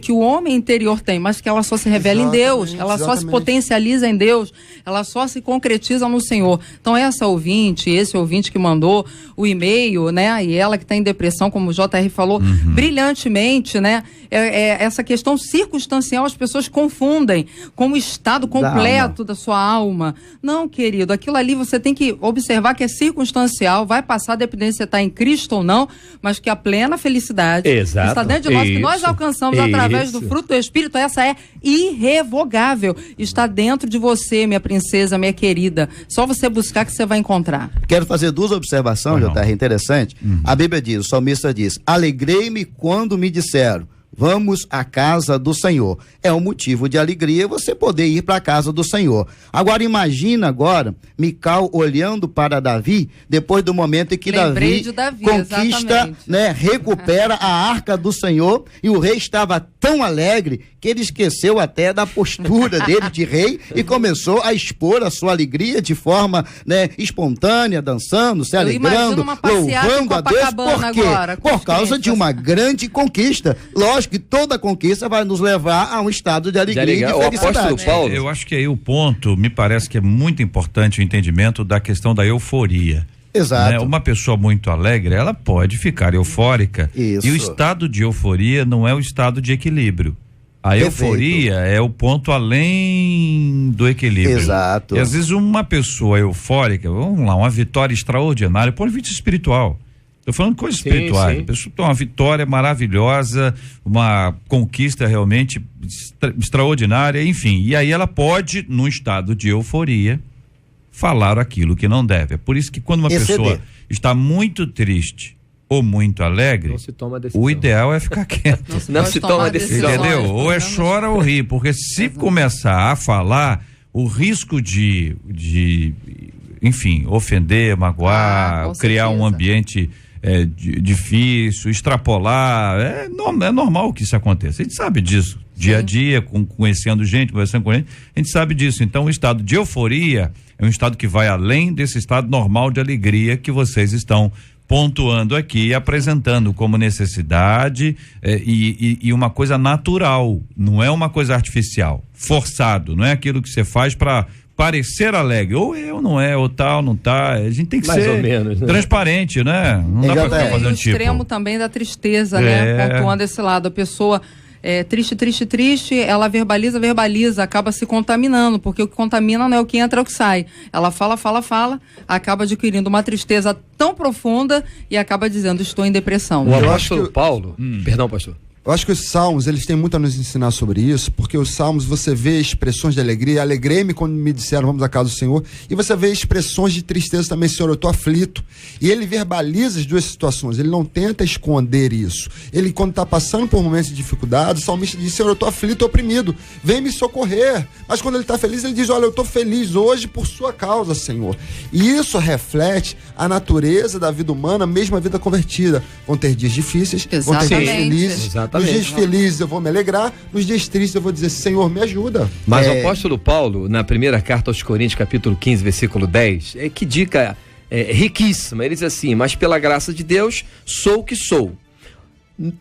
que o homem interior tem, mas que ela só se revela em Deus. Ela só se potencializa em Deus. Ela só se concretiza no Senhor. Então esse ouvinte que mandou o e-mail, né? E ela que está em depressão, como o JR falou, brilhantemente, né? Essa questão circunstancial as pessoas confundem com o estado completo da sua alma. Não, querido, aquilo ali você tem que observar que é circunstancial, vai passar, dependendo se você está em Cristo ou não, mas que a plena felicidade está dentro de nós, que nós alcançamos através do fruto do Espírito, essa é irrevogável. Está dentro de você, minha princesa, minha querida. Só você buscar que você vai encontrar. Quero fazer duas observações, JR, interessante. A Bíblia diz, o salmista diz: alegrei-me quando me disseram, Vamos à casa do Senhor. É um motivo de alegria você poder ir para a casa do Senhor. Agora imagina agora Mical olhando para Davi depois do momento em que Lembrei Davi de Davi, conquista, exatamente. né, recupera a arca do Senhor, e o rei estava tão alegre que ele esqueceu até da postura dele de rei e começou a expor a sua alegria de forma, né, espontânea, dançando, se alegrando, louvando a Deus. Por quê? Agora, Por causa de uma grande conquista. Lógico que toda conquista vai nos levar a um estado de alegria e de felicidade. Paulo. Eu acho que aí o ponto, me parece que é muito importante o entendimento da questão da euforia. Exato. Né? Uma pessoa muito alegre, ela pode ficar eufórica. Isso. E o estado de euforia não é o estado de equilíbrio. A euforia é o ponto além do equilíbrio. Exato. E às vezes uma pessoa eufórica, vamos lá, uma vitória extraordinária, ponto de vista espiritual. Estou falando de coisas espirituais. sim. A pessoa tem uma vitória maravilhosa, uma conquista realmente extraordinária, enfim. E aí ela pode, num estado de euforia, falar aquilo que não deve. É por isso que quando uma pessoa está muito triste ou muito alegre, Não se toma decisão. o ideal é ficar quieto. Não se toma decisão. Entendeu? Ou é chora ou ri, porque se começar a falar, o risco de enfim, ofender, magoar, com criar certeza. um ambiente difícil, extrapolar, é normal que isso aconteça. A gente sabe disso, dia a dia, conhecendo gente, conversando com gente, a gente sabe disso. Então, o estado de euforia é um estado que vai além desse estado normal de alegria que vocês estão pontuando aqui e apresentando como necessidade e uma coisa natural, não é uma coisa artificial, forçado, não é aquilo que você faz para parecer alegre, ou não é, ou tal, não tá, a gente tem que Mais ser ou menos, né? transparente, né? Não dá pra ficar fazendo o extremo tipo. também da tristeza, né? Pontuando esse lado, a pessoa triste, ela verbaliza, acaba se contaminando, porque o que contamina não é o que entra, é o que sai. Ela fala, acaba adquirindo uma tristeza tão profunda e acaba dizendo, estou em depressão. O apóstolo Paulo, perdão, pastor. Eu acho que os salmos, eles têm muito a nos ensinar sobre isso, porque os salmos você vê expressões de alegria, alegrei-me quando me disseram vamos à casa do Senhor, e você vê expressões de tristeza também, Senhor, eu estou aflito. E ele verbaliza as duas situações, ele não tenta esconder isso. Ele, quando está passando por momentos de dificuldade, o salmista diz, Senhor, eu estou aflito, oprimido, vem me socorrer. Mas quando ele está feliz, ele diz, olha, eu estou feliz hoje por sua causa, Senhor. E isso reflete a natureza da vida humana, mesmo a vida convertida. Vão ter dias difíceis, vão ter dias felizes. Exatamente. Nos dias felizes eu vou me alegrar, nos dias tristes eu vou dizer, Senhor, me ajuda. Mas o apóstolo Paulo, na primeira carta aos Coríntios, capítulo 15, versículo 10, que dica riquíssima. Ele diz assim, mas pela graça de Deus sou o que sou.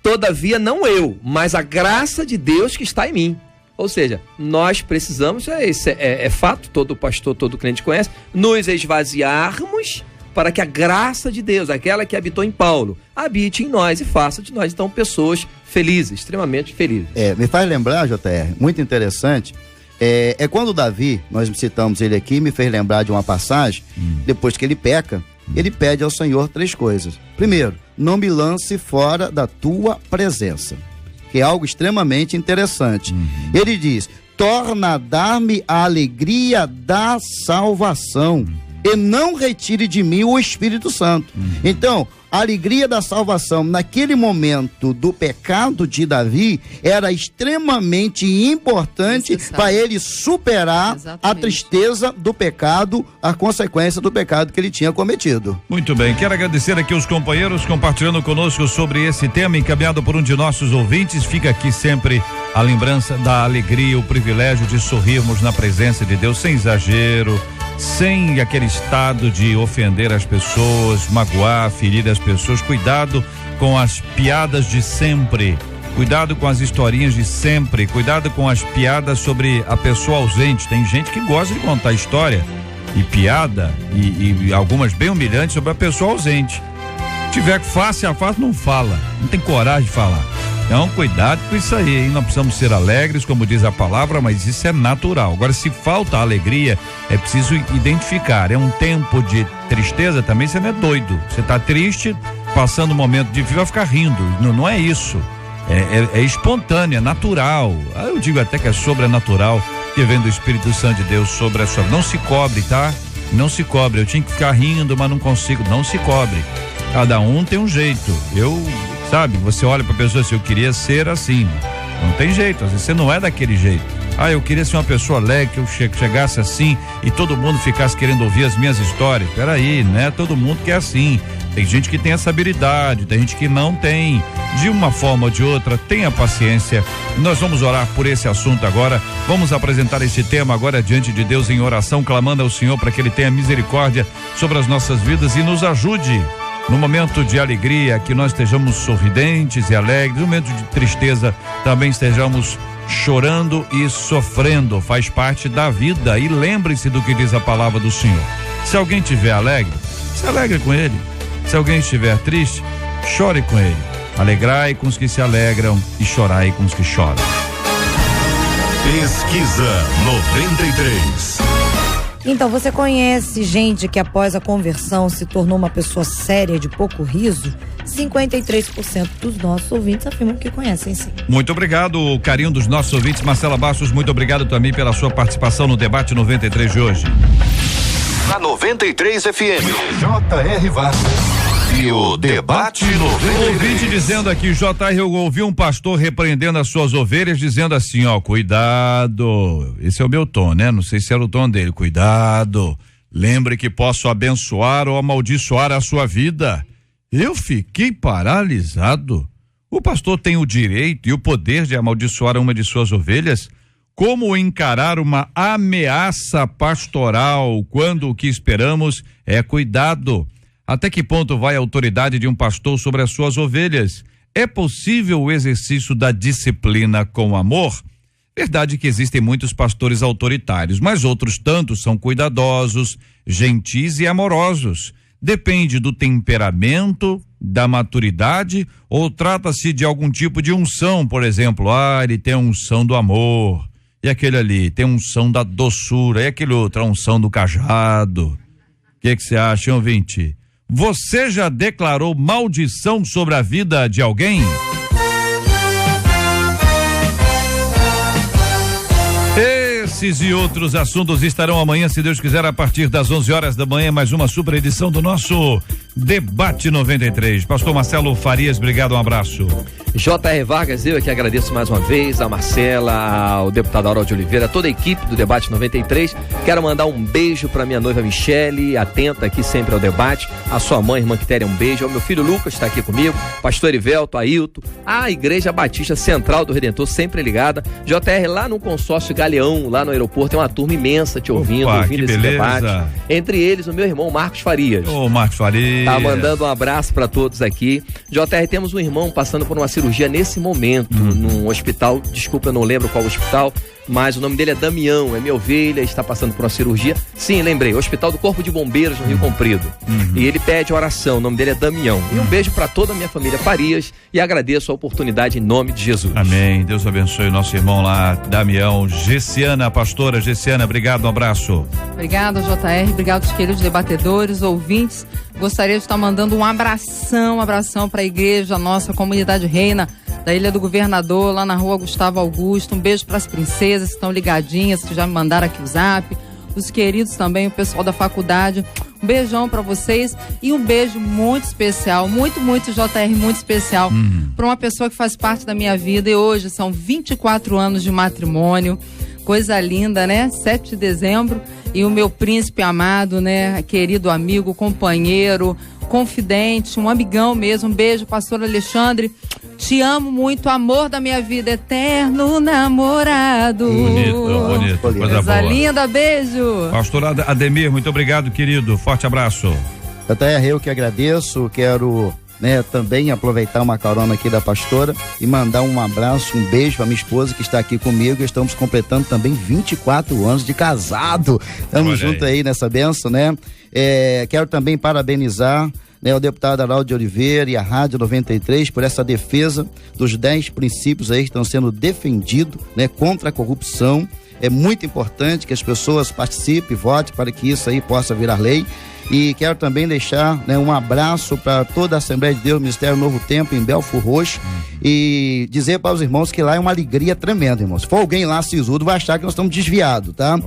Todavia não eu, mas a graça de Deus que está em mim. Ou seja, nós precisamos, é fato, todo pastor, todo crente conhece, nos esvaziarmos para que a graça de Deus, aquela que habitou em Paulo, habite em nós e faça de nós, então, pessoas felizes, extremamente felizes. Me faz lembrar, JR, muito interessante, quando Davi, nós citamos ele aqui, me fez lembrar de uma passagem, depois que ele peca, ele pede ao Senhor 3 coisas. Primeiro, não me lance fora da tua presença, que é algo extremamente interessante. Ele diz, torna a dar-me a alegria da salvação, e não retire de mim o Espírito Santo. Então, a alegria da salvação naquele momento do pecado de Davi era extremamente importante para ele superar a tristeza do pecado, a consequência do pecado que ele tinha cometido. Muito bem, quero agradecer aqui os companheiros compartilhando conosco sobre esse tema encaminhado por um de nossos ouvintes. Fica aqui sempre a lembrança da alegria, o privilégio de sorrirmos na presença de Deus sem exagero, sem aquele estado de ofender as pessoas, magoar, ferir as pessoas. Cuidado com as piadas de sempre, cuidado com as historinhas de sempre, cuidado com as piadas sobre a pessoa ausente. Tem gente que gosta de contar história e piada e algumas bem humilhantes sobre a pessoa ausente. Se tiver face a face, não fala, não tem coragem de falar. Então, cuidado com isso aí, hein? Nós precisamos ser alegres, como diz a palavra, mas isso é natural. Agora, se falta alegria, é preciso identificar. É um tempo de tristeza também, você não é doido. Você tá triste, passando um momento difícil, vai ficar rindo. Não é isso. É espontâneo, é natural. Eu digo até que é sobrenatural, que vem do Espírito Santo de Deus sobre a sua. Não se cobre, tá? Não se cobre. Eu tinha que ficar rindo, mas não consigo. Não se cobre. Cada um tem um jeito. sabe? Você olha pra pessoa assim, eu queria ser assim. Não tem jeito, às vezes você não é daquele jeito. Ah, eu queria ser uma pessoa alegre, que eu chegasse assim e todo mundo ficasse querendo ouvir as minhas histórias. Peraí, né? Todo mundo quer assim. Tem gente que tem essa habilidade, tem gente que não tem. De uma forma ou de outra, tenha paciência. Nós vamos orar por esse assunto agora. Vamos apresentar esse tema agora diante de Deus em oração, clamando ao Senhor para que Ele tenha misericórdia sobre as nossas vidas e nos ajude. No momento de alegria, que nós estejamos sorridentes e alegres. No momento de tristeza, também estejamos chorando e sofrendo. Faz parte da vida. E lembre-se do que diz a palavra do Senhor. Se alguém estiver alegre, se alegre com ele. Se alguém estiver triste, chore com ele. Alegrai com os que se alegram e chorai com os que choram. Pesquisa 93. Então, você conhece gente que após a conversão se tornou uma pessoa séria, de pouco riso? 53% dos nossos ouvintes afirmam que conhecem, sim. Muito obrigado, o carinho dos nossos ouvintes. Marcela Bastos, muito obrigado também pela sua participação no debate 93 de hoje. Na 93 FM, J.R. Vargas. E o debate 93. Ouvinte dizendo aqui, J.R., eu ouvi um pastor repreendendo as suas ovelhas, dizendo assim, ó, cuidado. Esse é o meu tom, né? Não sei se era o tom dele. Cuidado. Lembre que posso abençoar ou amaldiçoar a sua vida. Eu fiquei paralisado. O pastor tem o direito e o poder de amaldiçoar uma de suas ovelhas? Como encarar uma ameaça pastoral quando o que esperamos é cuidado? Até que ponto vai a autoridade de um pastor sobre as suas ovelhas? É possível o exercício da disciplina com amor? Verdade que existem muitos pastores autoritários, mas outros tantos são cuidadosos, gentis e amorosos. Depende do temperamento, da maturidade, ou trata-se de algum tipo de unção, por exemplo, ele tem a unção do amor, e aquele ali tem a unção da doçura, e aquele outro a unção do cajado. O que você acha, ouvinte? Você já declarou maldição sobre a vida de alguém? Esses e outros assuntos estarão amanhã, se Deus quiser, a partir das 11 horas da manhã, mais uma super edição do nosso Debate 93. Pastor Marcelo Farias, obrigado, um abraço. J.R. Vargas, eu que agradeço mais uma vez a Marcela, ao deputado Harold Oliveira, toda a equipe do Debate 93. Quero mandar um beijo para minha noiva Michele, atenta aqui sempre ao debate, a sua mãe, irmã Quitéria, um beijo, ao meu filho Lucas, está aqui comigo, pastor Erivelto, Ailton, a Igreja Batista Central do Redentor, sempre ligada. J.R., lá no consórcio Galeão, lá no aeroporto, tem uma turma imensa te ouvindo, ouvindo esse debate. Entre eles, o meu irmão Marcos Farias. Ô, Marcos Farias. Tá mandando um abraço para todos aqui. J.R., temos um irmão passando por uma cirurgia nesse momento, num hospital, desculpa, eu não lembro qual hospital, mas o nome dele é Damião, é minha ovelha, está passando por uma cirurgia. Sim, lembrei, Hospital do Corpo de Bombeiros no Rio Comprido. E ele pede oração, o nome dele é Damião. E um beijo para toda a minha família Farias e agradeço a oportunidade em nome de Jesus. Amém, Deus abençoe o nosso irmão lá, Damião. Gessiana, pastora Gessiana, obrigado, um abraço. Obrigada, J.R., obrigado aos queridos debatedores, ouvintes. Gostaria de estar mandando um abração para a igreja, nossa comunidade reina da Ilha do Governador, lá na rua Gustavo Augusto. Um beijo para as princesas que estão ligadinhas, que já me mandaram aqui o zap. Os queridos também, o pessoal da faculdade. Um beijão para vocês e um beijo muito especial, muito J.R., muito especial para uma pessoa que faz parte da minha vida e hoje são 24 anos de matrimônio. Coisa linda, né? 7 de dezembro. E o meu príncipe amado, né? Querido amigo, companheiro, confidente, um amigão mesmo. Um beijo, pastor Alexandre. Te amo muito, amor da minha vida, eterno namorado. Bonito. Coisa boa. Linda, beijo. Pastor Ademir, muito obrigado, querido. Forte abraço. Até eu que agradeço, quero também aproveitar uma carona aqui da pastora e mandar um abraço, um beijo para minha esposa que está aqui comigo. Estamos completando também 24 anos de casado. Estamos juntos aí nessa bênção, né? Quero também parabenizar o deputado Harold Oliveira e a Rádio 93 por essa defesa dos 10 princípios aí que estão sendo defendidos, contra a corrupção. É muito importante que as pessoas participem, votem para que isso aí possa virar lei. E quero também deixar, né, um abraço para toda a Assembleia de Deus, Ministério Novo Tempo, em Belford Roxo, e dizer para os irmãos que lá é uma alegria tremenda, irmãos. Se for alguém lá sisudo, vai achar que nós estamos desviados, tá?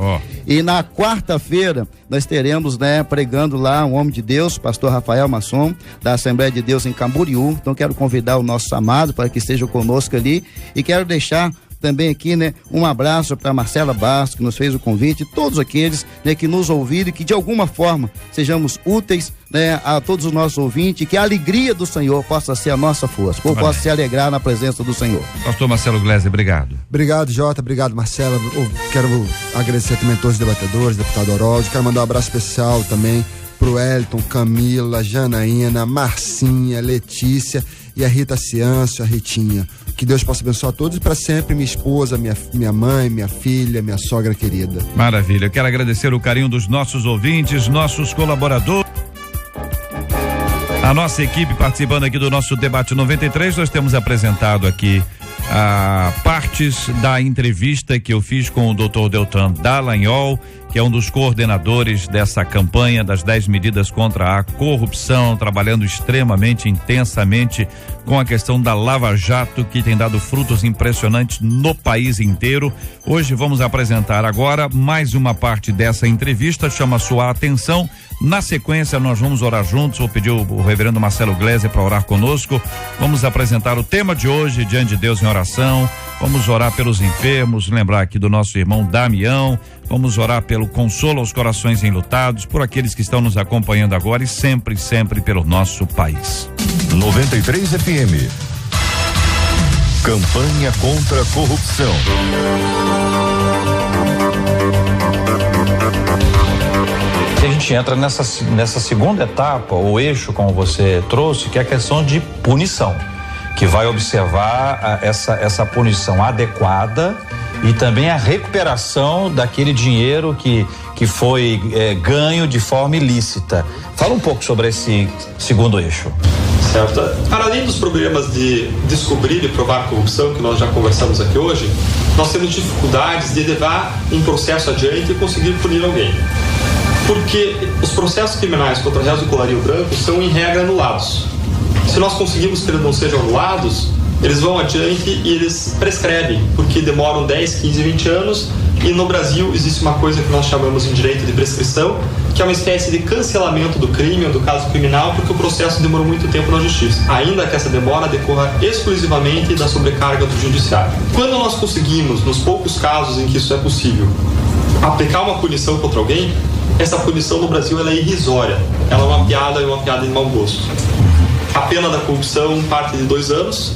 E na quarta-feira nós teremos, né, pregando lá um homem de Deus, pastor Rafael Masson, da Assembleia de Deus em Camboriú. Então quero convidar o nosso amado para que esteja conosco ali, e quero deixar também aqui, né, um abraço para Marcela Bastos, que nos fez o convite, e todos aqueles, né, que nos ouviram e que de alguma forma sejamos úteis, né, a todos os nossos ouvintes, que a alegria do Senhor possa ser a nossa força, ou possa se alegrar na presença do Senhor. Pastor Marcelo Gleiser, obrigado. Obrigado, Jota, obrigado, Marcela. Eu quero agradecer também a todos os debatedores, deputado Oroldo, quero mandar um abraço especial também pro Elton, Camila, Janaína, Marcinha, Letícia e a Rita Ciâncio, a Ritinha. Que Deus possa abençoar a todos e para sempre, minha esposa, minha mãe, minha filha, minha sogra querida. Maravilha, eu quero agradecer o carinho dos nossos ouvintes, nossos colaboradores. A nossa equipe participando aqui do nosso debate 93, nós temos apresentado aqui partes da entrevista que eu fiz com o Dr. Deltan Dallagnol, que é um dos coordenadores dessa campanha das 10 medidas contra a corrupção, trabalhando extremamente intensamente com a questão da Lava Jato, que tem dado frutos impressionantes no país inteiro. Hoje vamos apresentar agora mais uma parte dessa entrevista, chama sua atenção. Na sequência nós vamos orar juntos, vou pedir o reverendo Marcelo Gleiser para orar conosco. Vamos apresentar o tema de hoje, diante de Deus em oração. Vamos orar pelos enfermos, lembrar aqui do nosso irmão Damião. Vamos orar pelo consolo aos corações enlutados, por aqueles que estão nos acompanhando agora e sempre, sempre pelo nosso país. 93 FM. Campanha contra a corrupção. A gente entra nessa segunda etapa, ou eixo, como você trouxe, que é a questão de punição, que vai observar essa punição adequada e também a recuperação daquele dinheiro que foi ganho de forma ilícita. Fala um pouco sobre esse segundo eixo. Certo. Para além dos problemas de descobrir e provar corrupção, que nós já conversamos aqui hoje, nós temos dificuldades de levar um processo adiante e conseguir punir alguém. Porque os processos criminais contra réus de colarinho branco são, em regra, anulados. Se nós conseguimos que eles não sejam anulados, eles vão adiante e eles prescrevem, porque demoram 10, 15, 20 anos, e no Brasil existe uma coisa que nós chamamos em direito de prescrição, que é uma espécie de cancelamento do crime ou do caso criminal, porque o processo demorou muito tempo na justiça, ainda que essa demora decorra exclusivamente da sobrecarga do judiciário. Quando nós conseguimos, nos poucos casos em que isso é possível, aplicar uma punição contra alguém, essa punição no Brasil ela é irrisória, ela é uma piada de mau gosto. A pena da corrupção parte de 2 anos.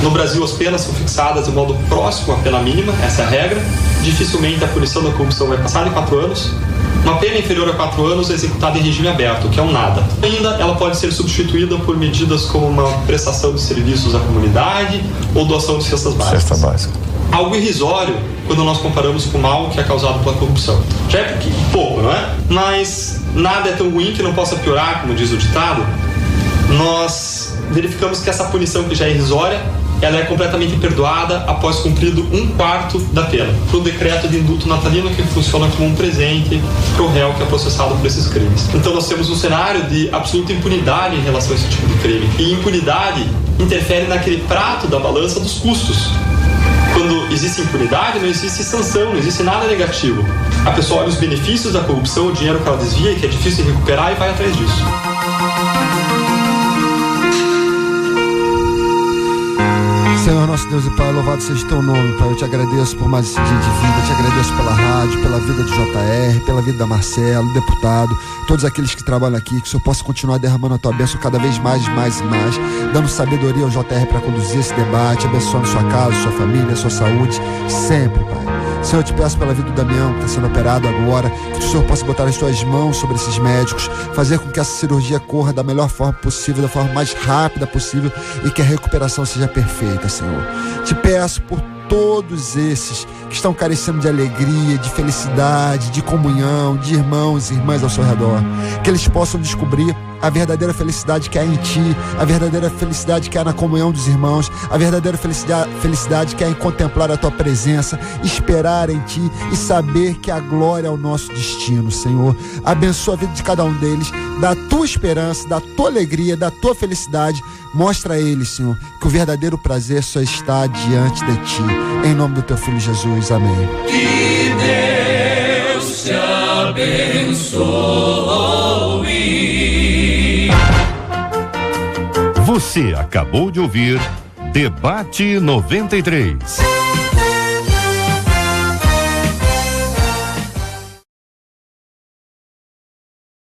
No Brasil, as penas são fixadas de modo próximo à pena mínima, essa é a regra. Dificilmente a punição da corrupção vai passar de 4 anos. Uma pena inferior a 4 anos é executada em regime aberto, que é um nada. Ainda ela pode ser substituída por medidas como uma prestação de serviços à comunidade ou doação de cestas básicas. Cesta básica. Algo irrisório quando nós comparamos com o mal que é causado pela corrupção. Já é pouco, não é? Mas nada é tão ruim que não possa piorar, como diz o ditado. Nós verificamos que essa punição, que já é irrisória, ela é completamente perdoada após cumprido 1/4 da pena, para o decreto de indulto natalino, que funciona como um presente para o réu que é processado por esses crimes. Então nós temos um cenário de absoluta impunidade em relação a esse tipo de crime, e impunidade interfere naquele prato da balança dos custos. Quando existe impunidade, não existe sanção, não existe nada negativo. A pessoa olha os benefícios da corrupção, o dinheiro que ela desvia, que é difícil de recuperar, e vai atrás disso. Senhor nosso Deus e Pai, louvado seja o teu nome, Pai. Eu te agradeço por mais esse dia de vida, te agradeço pela rádio, pela vida do JR, pela vida da Marcelo, deputado, todos aqueles que trabalham aqui, que o Senhor possa continuar derramando a tua bênção cada vez mais, dando sabedoria ao JR para conduzir esse debate, abençoando sua casa, sua família, sua saúde, sempre, Pai. Senhor, eu te peço pela vida do Damião, que está sendo operado agora, que o Senhor possa botar as tuas mãos sobre esses médicos, fazer com que essa cirurgia corra da melhor forma possível, da forma mais rápida possível, e que a recuperação seja perfeita, Senhor. Te peço por todos esses que estão carecendo de alegria, de felicidade, de comunhão, de irmãos e irmãs ao seu redor. Que eles possam descobrir a verdadeira felicidade que há em ti, a verdadeira felicidade que há na comunhão dos irmãos, a verdadeira felicidade que há em contemplar a tua presença, esperar em ti e saber que a glória é o nosso destino, Senhor. Abençoa a vida de cada um deles, da tua esperança, da tua alegria, da tua felicidade. Mostra a eles, Senhor, que o verdadeiro prazer só está diante de ti. Em nome do teu Filho Jesus, amém. Que Deus te abençoe. Você acabou de ouvir Debate 93.